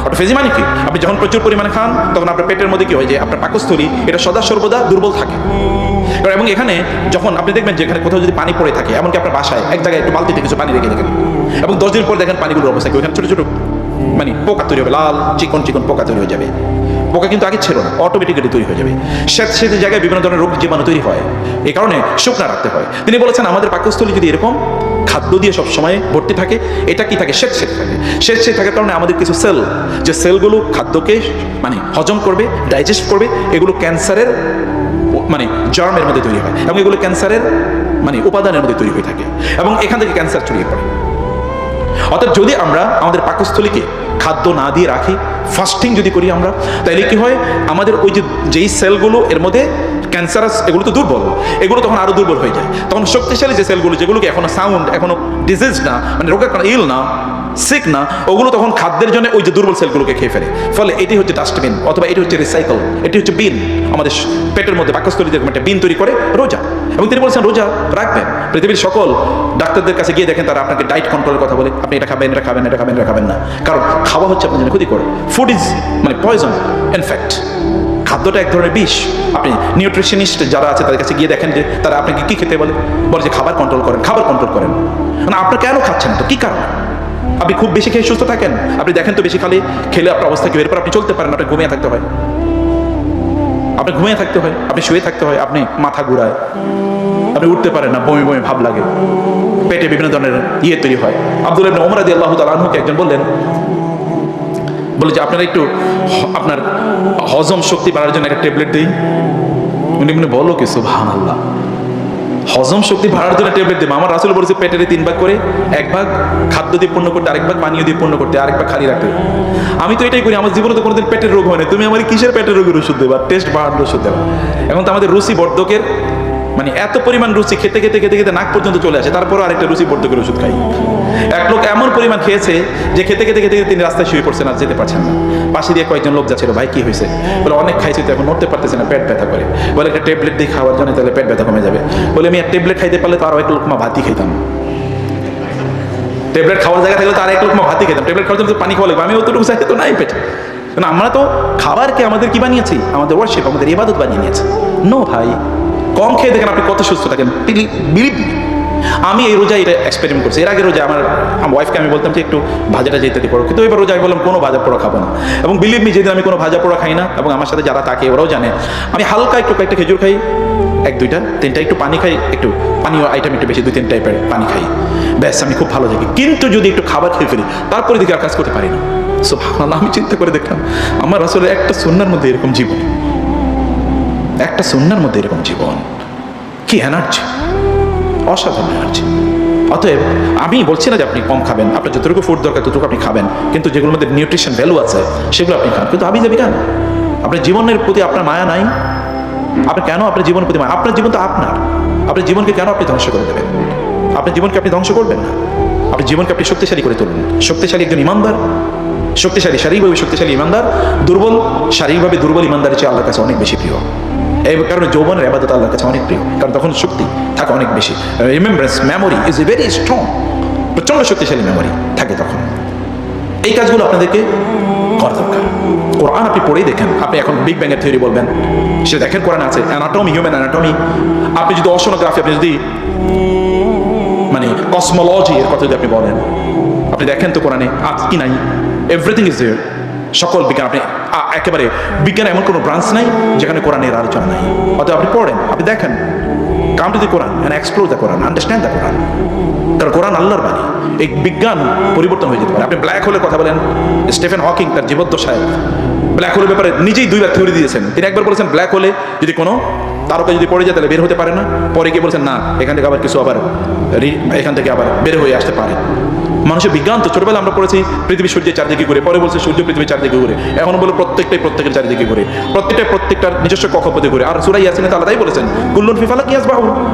S1: অটোফেজি মানে কি? আপনি যখন প্রচুর পরিমাণে খান তখন আপনার পেটের মধ্যে কি হয়, যে আপনার পাকস্থলী এটা সদা সর্বদা দুর্বল থাকে। এবং এখানে যখন আপনি দেখবেন যে এখানে কোথাও যদি পানি পড়ে থাকে, এমনকি আপনার বাসায় এক জায়গায় একটু বালতিতে কিছু পানি রেখে দেখেন, এবং 10 দিন পর দেখেন পানিগুলোর অবস্থা কি, ওখানে ছোটো ছোটো মানে পোকা তৈরি হবে, লাল চিকন চিকন পোকা তৈরি হয়ে যাবে। পোকা কিন্তু আগে ছিল না, অটোমেটিক্যালি তৈরি হয়ে যাবে। সেতে জায়গায় বিভিন্ন ধরনের রোগ জীবাণু তৈরি হয়, এই কারণে শুকনা রাখতে হয়। তিনি বলেছেন আমাদের পাকস্থলী যদি এরকম খাদ্য দিয়ে সবসময় ভর্তি থাকে, এটা কি থাকে, স্বেচ্ছায় থাকার কারণে আমাদের কিছু সেল, যে সেলগুলো খাদ্যকে মানে হজম করবে, ডাইজেস্ট করবে, এগুলো ক্যান্সারের মানে জার্মের মধ্যে তৈরি হয়, এবং এগুলো ক্যান্সারের মানে উপাদানের মধ্যে তৈরি হয়ে থাকে, এবং এখান থেকে ক্যান্সার ছড়িয়ে পড়ে। অর্থাৎ যদি আমরা আমাদের পাকস্থলীকে খাদ্য না দিয়ে রাখি, ফাস্টিং যদি করি আমরা, তাহলে কি হয়, আমাদের ওই যেই সেলগুলো এর মধ্যে ক্যান্সারাস, এগুলো তো দুর্বল, এগুলো তখন আরো দুর্বল হয়ে যায়। তখন শক্তিশালী যে সেলগুলো, যেগুলোকে এখনো সাউন্ড, এখনো ডিজিজ না, মানে রোগের কারণে ইল না, সিক না, ওগুলো তখন খাদ্যের জন্য ওই যে দুর্বল সেলগুলোকে খেয়ে ফেলে। ফলে এটি হচ্ছে ডাস্টবিন, অথবা এটি হচ্ছে রিসাইকেল, এটি হচ্ছে বিন, আমাদের পেটের মধ্যে পাকস্থলীতে একটা বিন তৈরি করে রোজা। এবং তিনি বলছেন রোজা রাখবেন। পৃথিবীর সকল ডাক্তারদের কাছে গিয়ে দেখেন, তারা আপনাকে ডায়েট কন্ট্রোলের কথা বলে, আপনি এটা খাবেন, এটা খাবেন, এটা খাবেন, এটা খাবেন না, কারণ খাওয়া হচ্ছে আপনার জন্য ক্ষতি করে। ফুড ইজ মানে পয়জন, ইনফ্যাক্ট খাদ্যটা এক ধরনের বিষ। আপনি নিউট্রিশনিস্ট যারা আছে তাদের কাছে গিয়ে দেখেন যে তারা আপনাকে কি খেতে বলে যে খাবার কন্ট্রোল করেন। মানে আপনি কেন খাচ্ছেন, তো কি কারণ? আপনি খুব বেশি খেয়ে সুস্থ থাকেন, আপনি দেখেন তো বেশি খেলে আপনার অবস্থা কি, এরপর আপনি চলতে পারেন, আপনি ঘুমিয়ে থাকতে হয়, আপনি শুয়ে থাকতে হয়, আপনি মাথা ঘুরায়, আপনি উঠতে পারেন না, বমি ভাব লাগে, পেটে বিভিন্ন ধরনের তৈরি হয়। আব্দুল্লাহ ইবনে ওমর রাদিয়াল্লাহু তাআলা আনহুকে একজন বলে যে আপনারা একটু আপনার হজম শক্তি বাড়ার জন্য একটা ট্যাবলেট দিই। উনি বলো কি, সুবহানাল্লাহ, হজম শক্তি বাড়ার জন্য ট্যাবলেট দেবো? আমার রাসূল বলেছে পেটের 3 ভাগ করে, 1 ভাগ খাদ্য দিয়ে পূর্ণ করতে, আরেক ভাগ পানীয় দিয়ে পূর্ণ করতে, আরেক ভাগ খালি রাখতে। আমি তো এটাই করি, আমার জীবনে তো কোনোদিন পেটের রোগ হয় না, তুমি আমার কিসের পেটের রোগের ওষুধ দেবা, টেস্ট বাড়ানোর ওষুধ দেবা? এখন তো আমাদের রুচি বর্ধকের মানে এত পরিমাণ রুচি, খেতে নাক পর্যন্ত চলে আসে, তারপরও আরেকটা রুচি বর্ধকের ওষুধ খাই। এক লোক এমন পরিমাণ খেয়েছে যে খেতে তিনি রাস্তায় শুয়ে পড়ছেন, আর যেতে পারছেন না। পাশে দিয়ে কয়েকজন লোক যাচ্ছিল, ভাই কি হয়েছে? বলে অনেক খাইছি তো এখন নড়তে পারতেছে না, পেট ব্যথা করে। বলে একটা ট্যাবলেট দিয়ে খাওয়ার জন্য, তাহলে পেট ব্যথা কমে যাবে। বলে আমি এক ট্যাবলেট খাইতে পারলে তো আরো 1 লোকমা ভাতই খাইতাম, ট্যাবলেট খাওয়ার জায়গা থাকলে তো আর 1 লোকমা ভাতই খেতাম। ট্যাবলেট খাওয়ার জন্য পানি খাওয়া লাগবে, আমি অতটুকু চাইতে তো নাই পেটে। কারণ আমরা তো খাবারকে আমাদের কি বানিয়েছি, আমাদের ওয়ার্শিপ, আমাদের ইবাদত বানিয়ে নিয়েছি। নো ভাই, কম খেয়ে দেখেন আপনি কত সুস্থ থাকেন। বিলিভ মি, আমি এই রোজায় এটা এক্সপেরিমেন্ট করছি। এর আগে রোজা আমার ওয়াইফকে আমি বলতাম যে একটু ভাজাটা যেতে করো, কিন্তু এবার রোজা আমি বললাম কোনো ভাজা পোড়া খাবো না। এবং বিলিভ মি, যেদিন আমি কোনো ভাজা পোড়া খাই না, এবং আমার সাথে যারা থাকে ওরাও জানে, আমি হালকা একটু কয়েকটা খেজুর খাই, 1-2টা 3টা, একটু পানি খাই, একটু পানীয় আইটেম একটু বেশি 2-3 টাইপের পানি খাই, ব্যাস আমি খুব ভালো থাকি। কিন্তু যদি একটু খাবার খেয়ে ফেলি, তারপরে দেখি আর কাজ করতে পারি না। সুবহানাল্লাহ, আমি চিন্তা করে দেখলাম আমার আসলে একটা সুন্নাহর মধ্যে এরকম জীবন, একটা সুন্নার মধ্যে এরকম জীবন, কি এনার্জি, অসাধারণ এনার্জি। অতএব আমি বলছি না যে আপনি কম খাবেন, আপনার যতটুকু ফুড দরকার ততটুকু আপনি খাবেন, কিন্তু যেগুলোর মধ্যে নিউট্রিশন ভ্যালু আছে সেগুলো আপনি খান। কিন্তু যাবি কেন? আপনার জীবনের প্রতি আপনার মায়া নাই? আপনি কেন আপনার জীবনের প্রতি মায়া? আপনার জীবন তো আপনার জীবনকে কেন আপনি ধ্বংস করে দেবেন? আপনার জীবনকে আপনি ধ্বংস করবেন না, আপনার জীবনকে আপনি শক্তিশালী করে তুলুন। শক্তিশালী একজন ইমানদার, শক্তিশালী শারীরিকভাবে শক্তিশালী ইমানদার দুর্বল শারীরিকভাবে দুর্বল ইমানদারের চেয়ে আল্লাহর কাছে অনেক বেশি প্রিয়। এই কারণে যৌবনের ইবাদত আল্লাহর কাছে অনেক প্রিয়, কারণ তখন শক্তি থাকে অনেক বেশি। Remembrance memory is a very strong, প্রচণ্ড শক্তিশালী মেমোরি থাকে তখন। এই কাজগুলো আপনাদেরকে করা দরকার। কোরআন আপনি পড়েই দেখেন, আপনি এখন বিগ ব্যাং এর থিওরি বলবেন, সেটা দেখেন কোরআন আছে, অ্যানাটমি, হিউম্যান অ্যানাটমি। আপনি যদি ওশনোগ্রাফি, আপনি যদি মানে কসমোলজি এর কথা যদি আপনি বলেন, আপনি দেখেন তো কোরআনে কি নাই? Everything is there. সকল বিজ্ঞান, আপনি একেবারে বিজ্ঞানে এমন কোনো ব্রাঞ্চ নাই যেখানে কোরআনের আলোচনা নাই। অতএব আপনি পড়েন, আপনি দেখেন, come to the Quran and explore the Quran, understand the Quran. কারণ কোরআন আল্লাহর বাণী। এই বিজ্ঞান পরিবর্তন হয়ে যেতে পারে। আপনি ব্ল্যাক হোলের কথা বলেন, স্টিফেন হকিং তার জীবদ্দশায় ব্ল্যাক হোলের ব্যাপারে নিজেই 2বার থিওরি দিয়েছেন। তিনি একবার বলেছেন ব্ল্যাক হোলে যদি কোনো তারকা যদি পড়ে যায় তাহলে বের হতে পারে না, পরে গিয়ে বলছেন না, এখান থেকে আবার কিছু আবার এখান থেকে আবার বের হয়ে আসতে পারে। মানুষের বিজ্ঞান তো ছোটবেলা আমরা পড়েছি পৃথিবী সূর্যের চারদিকে ঘুরে, পরে বলছে সূর্য পৃথিবীর চারদিকে ঘুরে, এখন বলো প্রত্যেকের চারদিকে ঘুরে, প্রত্যেকটার নিজস্ব কক্ষপথে ঘুরে। আর সূরা ইয়াসিনে তো আল্লাহ তাই বলেছেন কুল্লুন ফি ফালাকি ইয়াসবাহুন,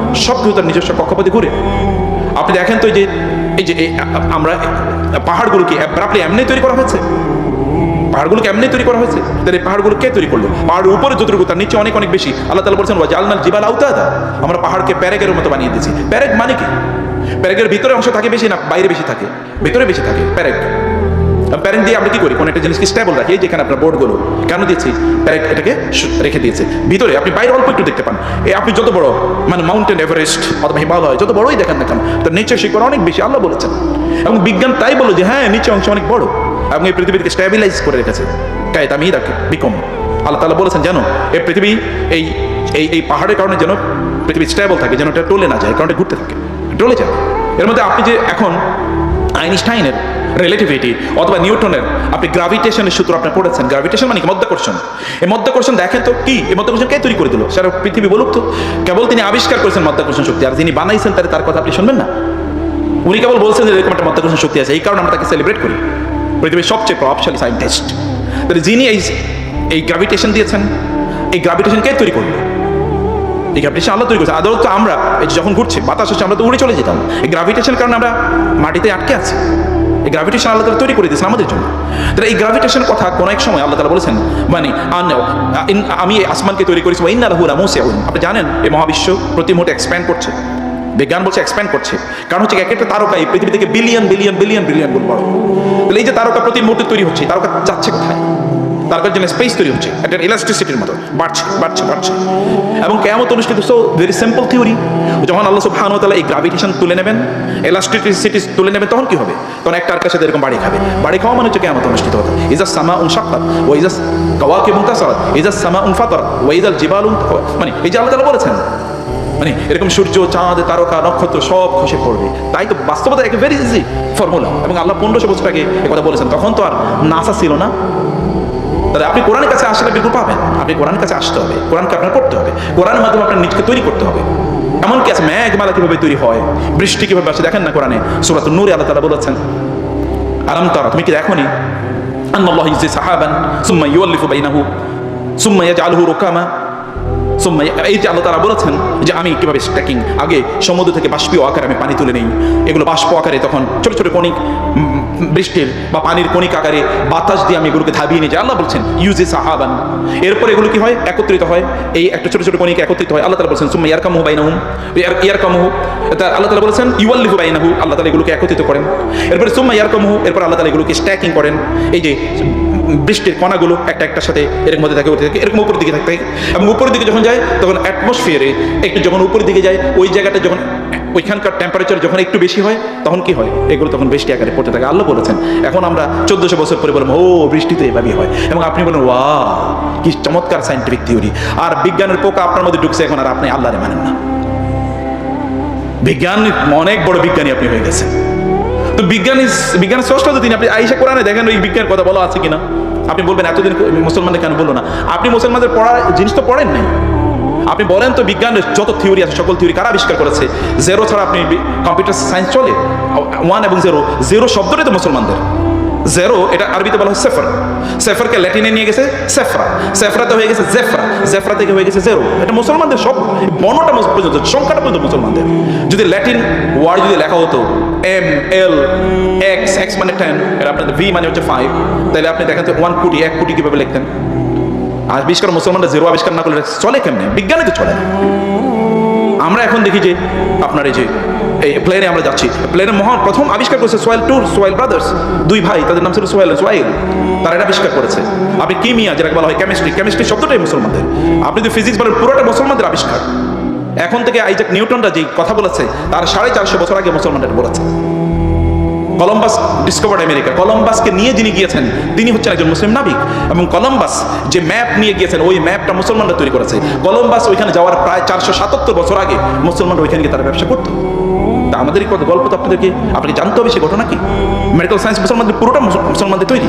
S1: সব কিছু তার নিজস্ব কক্ষপথে ঘুরে। আপনি দেখেন তো এই যে আমরা পাহাড়গুলোকে আপনি এমনি তৈরি করা হয়েছে, পাহাড়গুলোকে এমনি তৈরি করা হয়েছে, তাহলে পাহাড়গুলো কে তৈরি করলো? পাহাড়ের উপরে যতটুকু তার নিচে অনেক অনেক বেশি। আল্লাহ তাআলা বলেছেন ওয়াজআলনাল জিবালা আওতাদা, আমরা পাহাড়কে প্যারেকের মতো বানিয়ে দিয়েছি। প্যারেক মানে কি? প্যারেকের ভিতরে অংশ থাকে বেশি না বাইরে বেশি থাকে? ভিতরে বেশি থাকে প্যারেক। প্যারেক দিয়ে আমরা কি করি? কোনো একটা জিনিসকে স্টেবল রাখি। এই যেখানে আপনার বোর্ডগুলো কেন দিয়েছি? প্যারেক এটাকে রেখে দিয়েছে ভিতরে। আপনি বাইরে অল্প একটু দেখতে পান। আপনি যত বড় মানে মাউন্টেন এভারেস্ট অথবা হিমালয় যত বড়ই দেখেন না কেন, তার নেচার শিকড় অনেক বেশি, আল্লাহ বলেছেন। এবং বিজ্ঞান তাই বলো যে হ্যাঁ নিচে অংশ অনেক বড়, এবং এই পৃথিবীকে স্টেবিলাইজ করে রেখেছে। কায়ত আমি রাখি বিকম, আল্লাহ তাআলা বলেছেন যেন এই পৃথিবী এই এই এই পাহাড়ের কারণে যেন পৃথিবী স্টেবল থাকে, যেন এটা টলে না যায়, কারণ এটা ঘুরতে থাকে, টলে যায়। এর মধ্যে আপনি যে এখন আইনস্টাইনের রিলেটিভিটি অথবা নিউটনের আপনি গ্রাভিটেশনের সূত্র আপনি পড়েছেন। গ্রাভিটেশন মানে কি? মধ্যাকর্ষণ। এই মধ্যাকর্ষণ দেখেন তো কি? এই মধ্যাকর্ষণ কে তৈরি করে দিল? সারা পৃথিবী বলুক তো। কেবল তিনি আবিষ্কার করেছেন মধ্যাকর্ষণ শক্তি, আর যিনি বানাইছেন তার কথা আপনি শুনবেন না। উনি কেবল বলছেন যে এরকম একটা মধ্যাকর্ষণ শক্তি আছে, এই কারণে আমরা তাকে সেলিব্রেট করি, পৃথিবীর সবচেয়ে প্রভাবশালী সায়েন্টিস্ট। তাহলে যিনি এই গ্রাভিটেশন দিয়েছেন, এই গ্রাভিটেশন কে তৈরি করলো? এই গ্রাভিটেশন আল্লাহ তৈরি করেছে। আদৌ তো আমরা এই যখন ঘুরছে বাতাস হচ্ছে আমরা তো উড়ে চলে যেতাম। এই গ্রাভিটেশনের কারণে আমরা মাটিতে আটকে আছি। এই গ্রাভিটেশন আল্লাহ তাআলা তৈরি করে দিয়েছেন আমাদের জন্য। তাহলে এই গ্রাভিটেশনের কথা কোন এক সময় আল্লাহ তাআলা বলেছেন মানে আমি এই আসমানকে তৈরি করেছি ওয়া ইন্না লাহু লামুসিউন। আপনি জানেন এই মহাবিশ্ব প্রতি মুহূর্তে এক্সপ্যান্ড করছে। বিজ্ঞান বলছে এক্সপ্যান্ড করছে, কারণ হচ্ছে এক একটা তারকা এই পৃথিবী থেকে বিলিয়ন বিলিয়ন বিলিয়ন বিলিয়ন গুণ বড়। তাহলে এই যে তারকা প্রতি মুহূর্তে তৈরি হচ্ছে, তারকা যাচ্ছে কোথায়? তারকার জন্য স্পেস তৈরি হচ্ছে একটা ইলাস্ট্রিসিটির মতো, বাড়ছে বাড়ছে বাড়ছে। এবং কিয়ামত অনুষ্ঠিত। So very simple theory. যখন আল্লাহ সুবহানাহু ওয়া তাআলা এই গ্রাভিটেশন তুলে নেবেন, ইলাস্ট্রিসিটি তুলে নেবেন, তখন কি হবে? তখন একটা আরেকটার সাথে এরকম বাড়ি খাবে। বাড়ি খাওয়া মানে হচ্ছে কিয়ামত অনুষ্ঠিত হতো। ইজাস সামাউন শাক্কাত ওয়া ইজাস কাওয়াকিবুন তাসারাত ইজাস সামাউন ফাতারাত ওয়া ইজাল জিবালু, মানে এই যে আল্লাহ তাআলা বলেছেন মানে এরকম সূর্য চাঁদ তারকা নক্ষত্র সব খসে পড়বে। তাই তো বাস্তবতা একটা ভেরি ইজি ফর্মুলা। এবং আল্লাহ 1500 বছর আগে এই কথা বলেছেন, তখন তো আর নাসা ছিল না। তাহলে আপনি কোরআনের কাছে আসলে বিলকুল পাবেন। আপনি কোরআনের কাছে আসতে হবে, কোরআনকে আপনার পড়তে হবে, কোরআনের মাধ্যমে আপনার নিজেকে তৈরি করতে হবে। এমনকি আছে মেঘমালা কিভাবে তৈরি হয়, বৃষ্টি কিভাবে আসে দেখেন না কোরআনে। সূরাতুন নূরে আল্লাহ তাআলা বলেছেন আলাম তারা, তুমি কি দেখোনি আন্নাল্লাহু ইউজি সাহাবান সুম্মা ইউআল্লিফু বাইনাহু সুম্মা ইয়াজআলুহু রুকামা। এই যে আল্লাহ তাআলা বলেছেন যে আমি কিভাবে স্ট্যাকিং, আগে সমুদ্র থেকে বাষ্পীয় আকারে আমি পানি তুলে নেই, এগুলো বাষ্প আকারে তখন ছোট ছোট কণিক বৃষ্টির বা পানির কণিক আকারে বাতাস দিয়ে আমি এগুলোকে ধাবিয়ে নিয়ে যাই। আল্লাহ বলছেন ইউজি সাহাবান। এরপর এগুলো কি হয়? একত্রিত হয়, এই একটা ছোট ছোট কণিক একত্রিত হয়। আল্লাহ তাআলা বলছেন সুম্মা ইয়ারকামুহু বাইনাহুম ইয়ারকামুহু। আল্লাহ তাআলা বলেছেন ইউআল্লিফু বাইনাহু, আল্লাহ তাআলা এগুলোকে একত্রিত করেন। এরপর সুম্মা ইয়ারকামুহু, এরপর আল্লাহ তাআলা এগুলোকে স্ট্যাকিং করেন। এই যে বৃষ্টির কণাগুলো একটা একটার সাথে এরকম মধ্যে থাকে, এরকম উপরের দিকে থাকতে, এবং উপরের দিকে যখন যায় তখন অ্যাটমসফিয়ারে একটু যখন উপরের দিকে যায় ওই জায়গাটা যখন ওইখানকার টেম্পারেচার যখন একটু বেশি হয় তখন কি হয়? এগুলো তখন বৃষ্টি আকারে পড়তে থাকে। আল্লাহ বলেছেন। এখন আমরা 1400 বছর পরে বললাম ও বৃষ্টি তো এভাবেই হয়, এবং আপনি বলেন ওয়াও কি চমৎকার সায়েন্টিফিক থিওরি। আর বিজ্ঞানের পোকা আপনার মধ্যে ঢুকছে এখন, আর আপনি আল্লাহরে মানেন না। বিজ্ঞান অনেক বড় বিজ্ঞানী আপনি হয়ে গেছেন। তো বিজ্ঞানের স্রষ্টা তো তিনি। আপনি আয়েশা কোরআনে দেখেন ওই বিজ্ঞানের কথা বলা আছে কিনা। আপনি বলবেন এতদিন মুসলমানদের কেন বললো না? আপনি মুসলমানদের পড়া জিনিস তো পড়েন নাই, আপনি বলেন তো বিজ্ঞানের যত থিওরি আছে সকল থিওরি কারা আবিষ্কার করেছে? জেরো ছাড়া আপনি কম্পিউটার সায়েন্স চলে? 1 এবং 0, জিরো শব্দটাই তো মুসলমানদের। জেরো এটা আরবিতে বলা হয় সেফর, সেফরকে ল্যাটিনে নিয়ে গেছে সেফরা, সেফরাতে হয়ে গেছে জেফরা, জেফরা থেকে হয়ে গেছে জেরো। এটা মুসলমানদের সব বর্ণটা পর্যন্ত, সংখ্যাটা পর্যন্ত মুসলমানদের। যদি ল্যাটিন ওয়ার্ড যদি লেখা হতো ML X, X মানে 10, এটা আপনাদের V মানে হচ্ছে 5, তাহলে আপনি দেখেন তো 1 কোটি, 1 কোটি কিভাবে লিখতেন? আবিষ্কার মুসলমানরা জেরো আবিষ্কার না করলে চলে কেমনে? বিজ্ঞানে তো চলে। আমরা এখন দেখি যে আপনার এই যে এই প্লেনে আমরা যাচ্ছি, প্লেনের মহান প্রথম আবিষ্কার করেছে সোয়েল ট্যুর, সোয়েল ব্রাদার্স, 2 ভাই, তাদের নাম ছিল সোয়েল সোয়াইল, তারা এটা আবিষ্কার করেছে। আপনি কিমিয়া যেটাকে বলা হয় কেমিস্ট্রি, কেমিস্ট্রি শব্দটাই মুসলমানদের। আপনি যদি ফিজিক্স বলেন পুরোটা মুসলমানদের আবিষ্কার। এখন থেকে আইজাক নিউটনরা যে কথা বলেছে তার 450 বছর আগে মুসলমানরা বলেছে। কলম্বাস ডিসকভার্ড আমেরিকা, কলম্বাসকে নিয়ে যিনি গিয়েছেন তিনি হচ্ছেন একজন মুসলিম নাবিক, এবং কলম্বাস যে ম্যাপ নিয়ে গিয়েছেন ওই ম্যাপটা মুসলমানরা তৈরি করেছে। কলম্বাস ওইখানে যাওয়ার প্রায় 477 বছর আগে মুসলমানরা ওইখানে গিয়ে তারা ব্যবসা করতো। তা আমাদের এই গল্প তো আপনাকে জানতে হবে সে ঘটনা কি। মেডিকেল সায়েন্স মুসলমানদের পুরোটা মুসলমানদের তৈরি।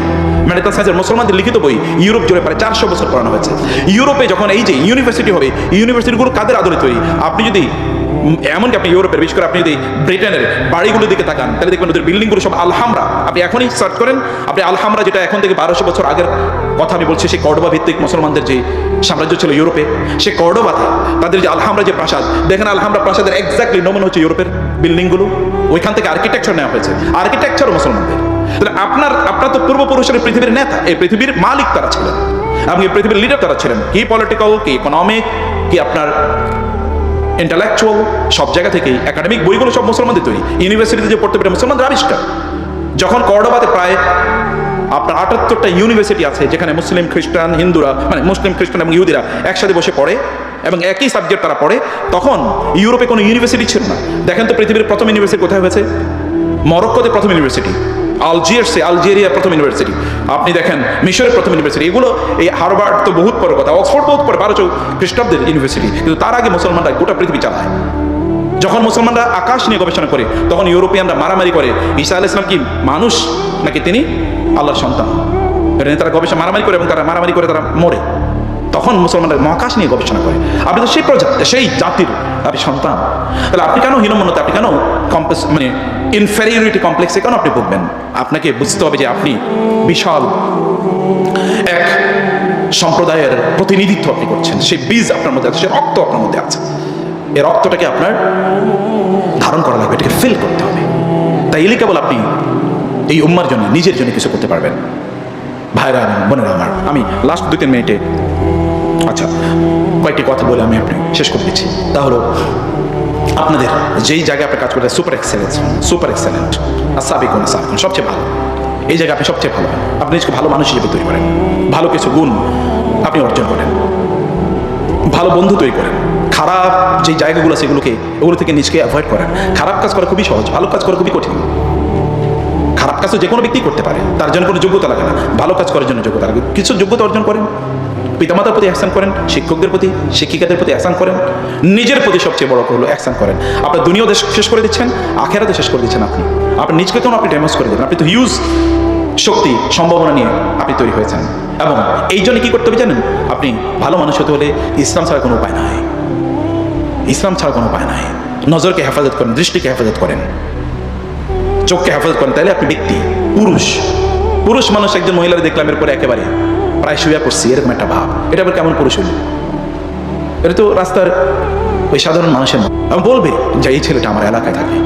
S1: মেডিকেল সায়েন্সের মুসলমানদের লিখিত বই ইউরোপ জুড়ে প্রায় 400 বছর পড়ানো হয়েছে। ইউরোপে যখন এই যে ইউনিভার্সিটি হবে, ইউনিভার্সিটিগুলো কাদের আদরে তৈরি? আপনি যদি এমনকি আপনি ইউরোপের, বিশেষ করে আপনি যদি ব্রিটেনের বাড়িগুলোর দিকে তাকান তাহলে দেখবেন ওদের বিল্ডিংগুলো সব আলহামরা। আপনি এখনই সার্চ করেন, আপনি আলহামরা, যেটা এখন থেকে 1200 বছর আগের কথা আমি বলছি, সেই কর্ডোবা ভিত্তিক মুসলমানদের যে সাম্রাজ্য ছিল ইউরোপে, সে কর্ডোবাতে তাদের যে আলহামরা যে প্রাসাদ, দেখেন আলহামরা প্রাসাদের এক্স্যাক্টলি নমুনা হচ্ছে ইউরোপের বিল্ডিংগুলো। ওইখান থেকে আর্কিটেকচার নেওয়া হয়েছে, আর্কিটেকচারও মুসলমানদের। তাহলে আপনার তো পূর্বপুরুষের পৃথিবীর নেতা, এই পৃথিবীর মালিক তারা ছিলেন, এবং এই পৃথিবীর লিডার তারা ছিলেন। কি পলিটিক্যাল, কি ইকোনমিক, কি আপনার ইন্টালেকচুয়াল, সব জায়গা থেকেই একাডেমিক বইগুলো সব মুসলমানদের তৈরি। ইউনিভার্সিটিতে যে পড়তে পারে মুসলমানদের আবিষ্কার। যখন কর্ডোবাতে প্রায় আপনার 78টা ইউনিভার্সিটি আছে যেখানে মুসলিম, খ্রিস্টান, হিন্দুরা, মানে মুসলিম, খ্রিস্টান এবং ইহুদিরা একসাথে বসে পড়ে এবং একই সাবজেক্ট তারা পড়ে, তখন ইউরোপে কোনো ইউনিভার্সিটি ছিল না। দেখেন তো পৃথিবীর প্রথম ইউনিভার্সিটি কোথায় হয়েছে? মরক্কোতে প্রথম ইউনিভার্সিটি, আলজেরিয়া প্রথম ইউনিভার্সিটি, আপনি দেখেন মিশরের প্রথম ইউনিভার্সিটি। এগুলো এই হার্ভার্ড তো বহুত পরে কথা, অক্সফোর্ড বহুত পরে, 1200 খ্রিস্টাব্দের ইউনিভার্সিটি। কিন্তু তার আগে মুসলমানরা গোটা পৃথিবী চালায়। যখন মুসলমানরা আকাশ নিয়ে গবেষণা করে তখন ইউরোপিয়ানরা মারামারি করে ঈসা আলাইহিস সালাম কি মানুষ নাকি তিনি আল্লাহর সন্তান, এটা নিয়ে তারা গবেষণা মারামারি করে এবং তারা মারামারি করে তারা মরে। তখন মুসলমানরা মহাকাশ নিয়ে গবেষণা করে। আপনি তো সেই প্রজাতি, সেই জাতির আপনি সন্তান, তাহলে আপনি কেন হীনমন্যতা, আপনি কেন মানে ইনফেরিয়রিটি কমপ্লেক্সে কেন আপনি ভুগবেন? আপনাকে বুঝতে হবে যে আপনি বিশাল এক সম্প্রদায়ের প্রতিনিধিত্ব আপনি করছেন। সেই বীজ আপনার মধ্যে আছে, সে রক্ত আপনার মধ্যে আছে। এই রক্তটাকে আপনার ধারণ করা লাগবে, এটাকে ফিল করতে হবে। তাই এলি কেবল আপনি এই উম্মার জন্য, নিজের জন্য কিছু করতে পারবেন। ভাইরা এবং বোনেরা আমার, আমি লাস্ট 2-3 মিনিটে আচ্ছা কয়েকটি কথা বলে আমি আপনি শেষ করে দিচ্ছি। তা হলো আপনাদের যেই জায়গায় আপনি কাজ করতে super excellence, super excellent, Sabikun সবচেয়ে ভালো, এই জায়গায় আপনি সবচেয়ে ভালো, আপনি নিজেকে ভালো মানুষ হিসেবে তৈরি করেন, ভালো কিছু গুণ আপনি অর্জন করেন, ভালো বন্ধু তৈরি করেন। খারাপ যে জায়গাগুলো আছে ওগুলো থেকে নিজকে অ্যাভয়েড করেন। খারাপ কাজ করা খুবই সহজ, ভালো কাজ করা খুবই কঠিন। খারাপ কাজ তো যে কোনো ব্যক্তি করতে পারে, তার জন্য কোনো যোগ্যতা লাগে না। ভালো কাজ করার জন্য যোগ্যতা লাগে। কিছু যোগ্যতা অর্জন করেন, পিতামাতার প্রতি ihsan করেন, শিক্ষকদের প্রতি, শিক্ষিকাদের প্রতি ihsan করেন, নিজের প্রতি সবচেয়ে বড় হলো ihsan করেন। আপনার দুনিয়াও দেশ শেষ করে দিচ্ছেন, আখেরাতে শেষ করে দিচ্ছেন। আপনি আপনার নিজকে কেন আপনি ড্যামেজ করে দেবেন? আপনি তো হিউজ শক্তি, সম্ভাবনা নিয়ে আপনি তৈরি হয়েছেন। এবং এই জন্য কী করতে হবে জানেন? আপনি ভালো মানুষ হতে হলে ইসলাম ছাড়া কোনো উপায় নাই, ইসলাম ছাড়া কোনো উপায় নাই। নজরকে হেফাজত করেন, দৃষ্টিকে হেফাজত করেন, চোখকে হেফাজত করেন, তাইলে আপনি ব্যক্তি, পুরুষ মানুষ একজন মহিলার দেখলাম এরপরে একেবারে প্রায় শুয়ে করছি, এরকম একটা ভাব, এটা আবার কেমন পুরুষ হইল? এটা তো রাস্তার ওই সাধারণ মানুষের মতো। আমি বলবে যে এই ছেলেটা আমার এলাকায় থাকে।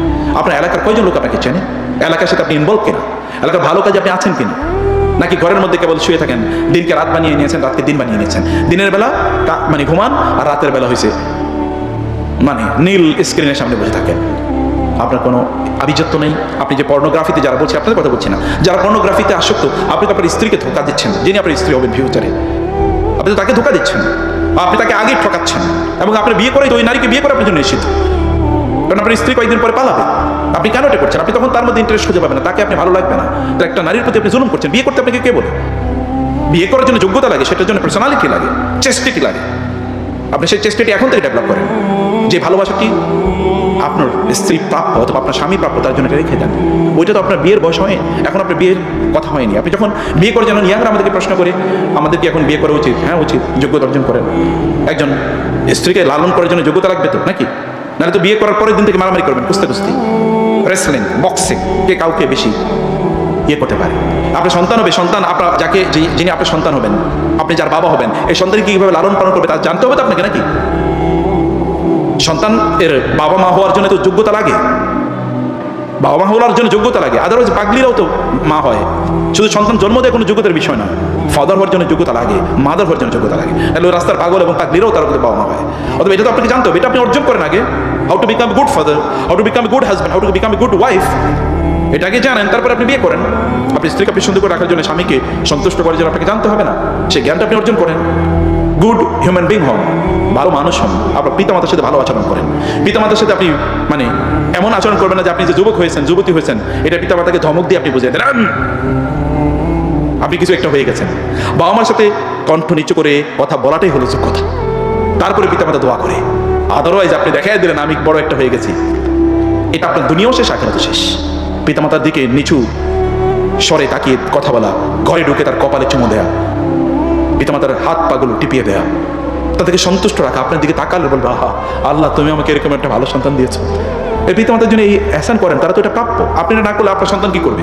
S1: আপনার এলাকার কয়জন লোক আপনাকে চেনে? এলাকার সাথে আপনি ইনভলভ কিনা? এলাকার ভালো কাজে আপনি আছেন কিনা? নাকি ঘরের মধ্যে কেবল শুয়ে থাকেন, দিনকে রাত বানিয়ে নিয়েছেন, রাতকে দিন বানিয়ে নিয়েছেন, দিনের বেলা মানে ঘুমান আর রাতের বেলা হয়েছে মানে নীল স্ক্রিনের সামনে বসে থাকেন। আপনার কোনো আভিজাত্য নেই। আপনি যে পর্নোগ্রাফিতে, যারা বলছে আপনাদের কথা বলছি না, যারা পর্নোগ্রাফিতে আসক্ত, আপনি তো আপনার স্ত্রীকে ধোকা দিচ্ছেন, যিনি আপনার স্ত্রী হবেন ফিউচারে, আপনি তো তাকে ধোকা দিচ্ছেন, আপনি তাকে আগেই ঠকাচ্ছেন। এবং আপনি বিয়ে করে ওই নারীকে বিয়ে করে আপনার জন্য নিশ্চিত, কারণ আপনার স্ত্রী কয়েকদিন পরে পালাবে। আপনি কেন এটা করছেন? আপনি তখন তার মধ্যে ইন্টারেস্ট খুঁজে পাবেন না, তাকে আপনি ভালো লাগবে না। তো একটা নারীর প্রতি আপনি জুলুম করছেন। বিয়ে করতে আপনাকে কে বলে? বিয়ে করার জন্য যোগ্যতা লাগে, সেটার জন্য পার্সোনালিটি লাগে, চেষ্টিটি লাগে। আপনি সেই চেষ্টাটি এখন থেকে ডেভেলপ করেন। যে ভালোবাসাটি আপনার স্ত্রী প্রাপ্য অথবা আপনার স্বামী প্রাপ্য, তার জন্য রেখে দেন। ওইটা তো আপনার বিয়ের বয়স হয়, এখন আপনার বিয়ের কথা হয়নি। আপনি যখন বিয়ে করার জন্য ইয়াংরা আমাদেরকে প্রশ্ন করে আমাদেরকে এখন বিয়ে করা উচিত, হ্যাঁ উচিত, যোগ্যতা অর্জন করেন। একজন স্ত্রীকে লালন করার জন্য যোগ্যতা লাগবে তো নাকি? নাহলে তো বিয়ে করার পরের দিন থেকে মারামারি করবেন, কুস্তি রেসলিং, বক্সিং, কে কাউকে বেশি ইয়ে করতে পারে। আপনার সন্তান হবে, সন্তান আপনার যাকে যিনি আপনার সন্তান হবেন, আপনি যার বাবা হবেন, এই সন্তানকে কীভাবে লালন পালন করবে তা জানতে হবে তো আপনাকে নাকি? সন্তান এর বাবা মা হওয়ার জন্য তো যোগ্যতা লাগে, বাবা মা হওয়ার জন্য যোগ্যতা লাগে। আদারওয়াইজ পাগলিরাও তো মা হয়। শুধু সন্তান জন্ম দেয় কোনো যোগ্যতার বিষয় না, ফাদার হওয়ার জন্য যোগ্যতা লাগে, মাদার হওয়ার জন্য যোগ্যতা লাগে। তাহলে রাস্তার পাগল এবং পাগলিরাও তার বাবা মা হয়। অথবা এটা তো আপনাকে জানতে হবে, এটা আপনি অর্জন করেন আগে। How to become good father, how to become good husband, how to become good wife, এটা আগে জানেন, তারপরে আপনি বিয়ে করেন। আপনি স্ত্রীকে আপনি সুন্দর করে রাখার জন্য, স্বামীকে সন্তুষ্ট করার জন্য আপনাকে জানতে হবে না, সেই জ্ঞানটা আপনি অর্জন করেন। গুড হিউম্যান বিং হন, ভালো মানুষ হন, আপনার পিতামাতার সাথে ভালো আচরণ করেন। পিতামাতার সাথে আপনি মানে এমন আচরণ করবেন না যে আপনি যে যুবক হয়েছেন, যুবতী হয়েছেন, এটা পিতামাতাকে ধমক দিয়ে আপনি বুঝিয়ে দেন আপনি কিছু একটা হয়ে গেছেন। বাবা মার সাথে কণ্ঠ নিচু করে কথা বলাটাই হলো যোগ্যতা। তারপরে পিতামাতা দোয়া করে। আদারওয়াইজ আপনি দেখাই দিলেন আমি বড় একটা হয়ে গেছি, এটা আপনার দুনিয়াও শেষ, আখিরাতও শেষ। পিতামাতার দিকে নিচু স্বরে তাকিয়ে কথা বলা, ঘরে ঢুকে তার কপালে চুমো দেয়া, পিতামাতার হাত পাগুলো টিপিয়ে দেয়া, তাদেরকে সন্তুষ্ট রাখা, আপনার দিকে তাকালে বলবে আহা আল্লাহ তুমি আমাকে এরকম একটা ভালো সন্তান দিয়েছো। এই পিতামাতার জন্য এই এহসান করেন, তারা তো এটা প্রাপ্য। আপনি এটা না করলে আপনার সন্তান কি করবে?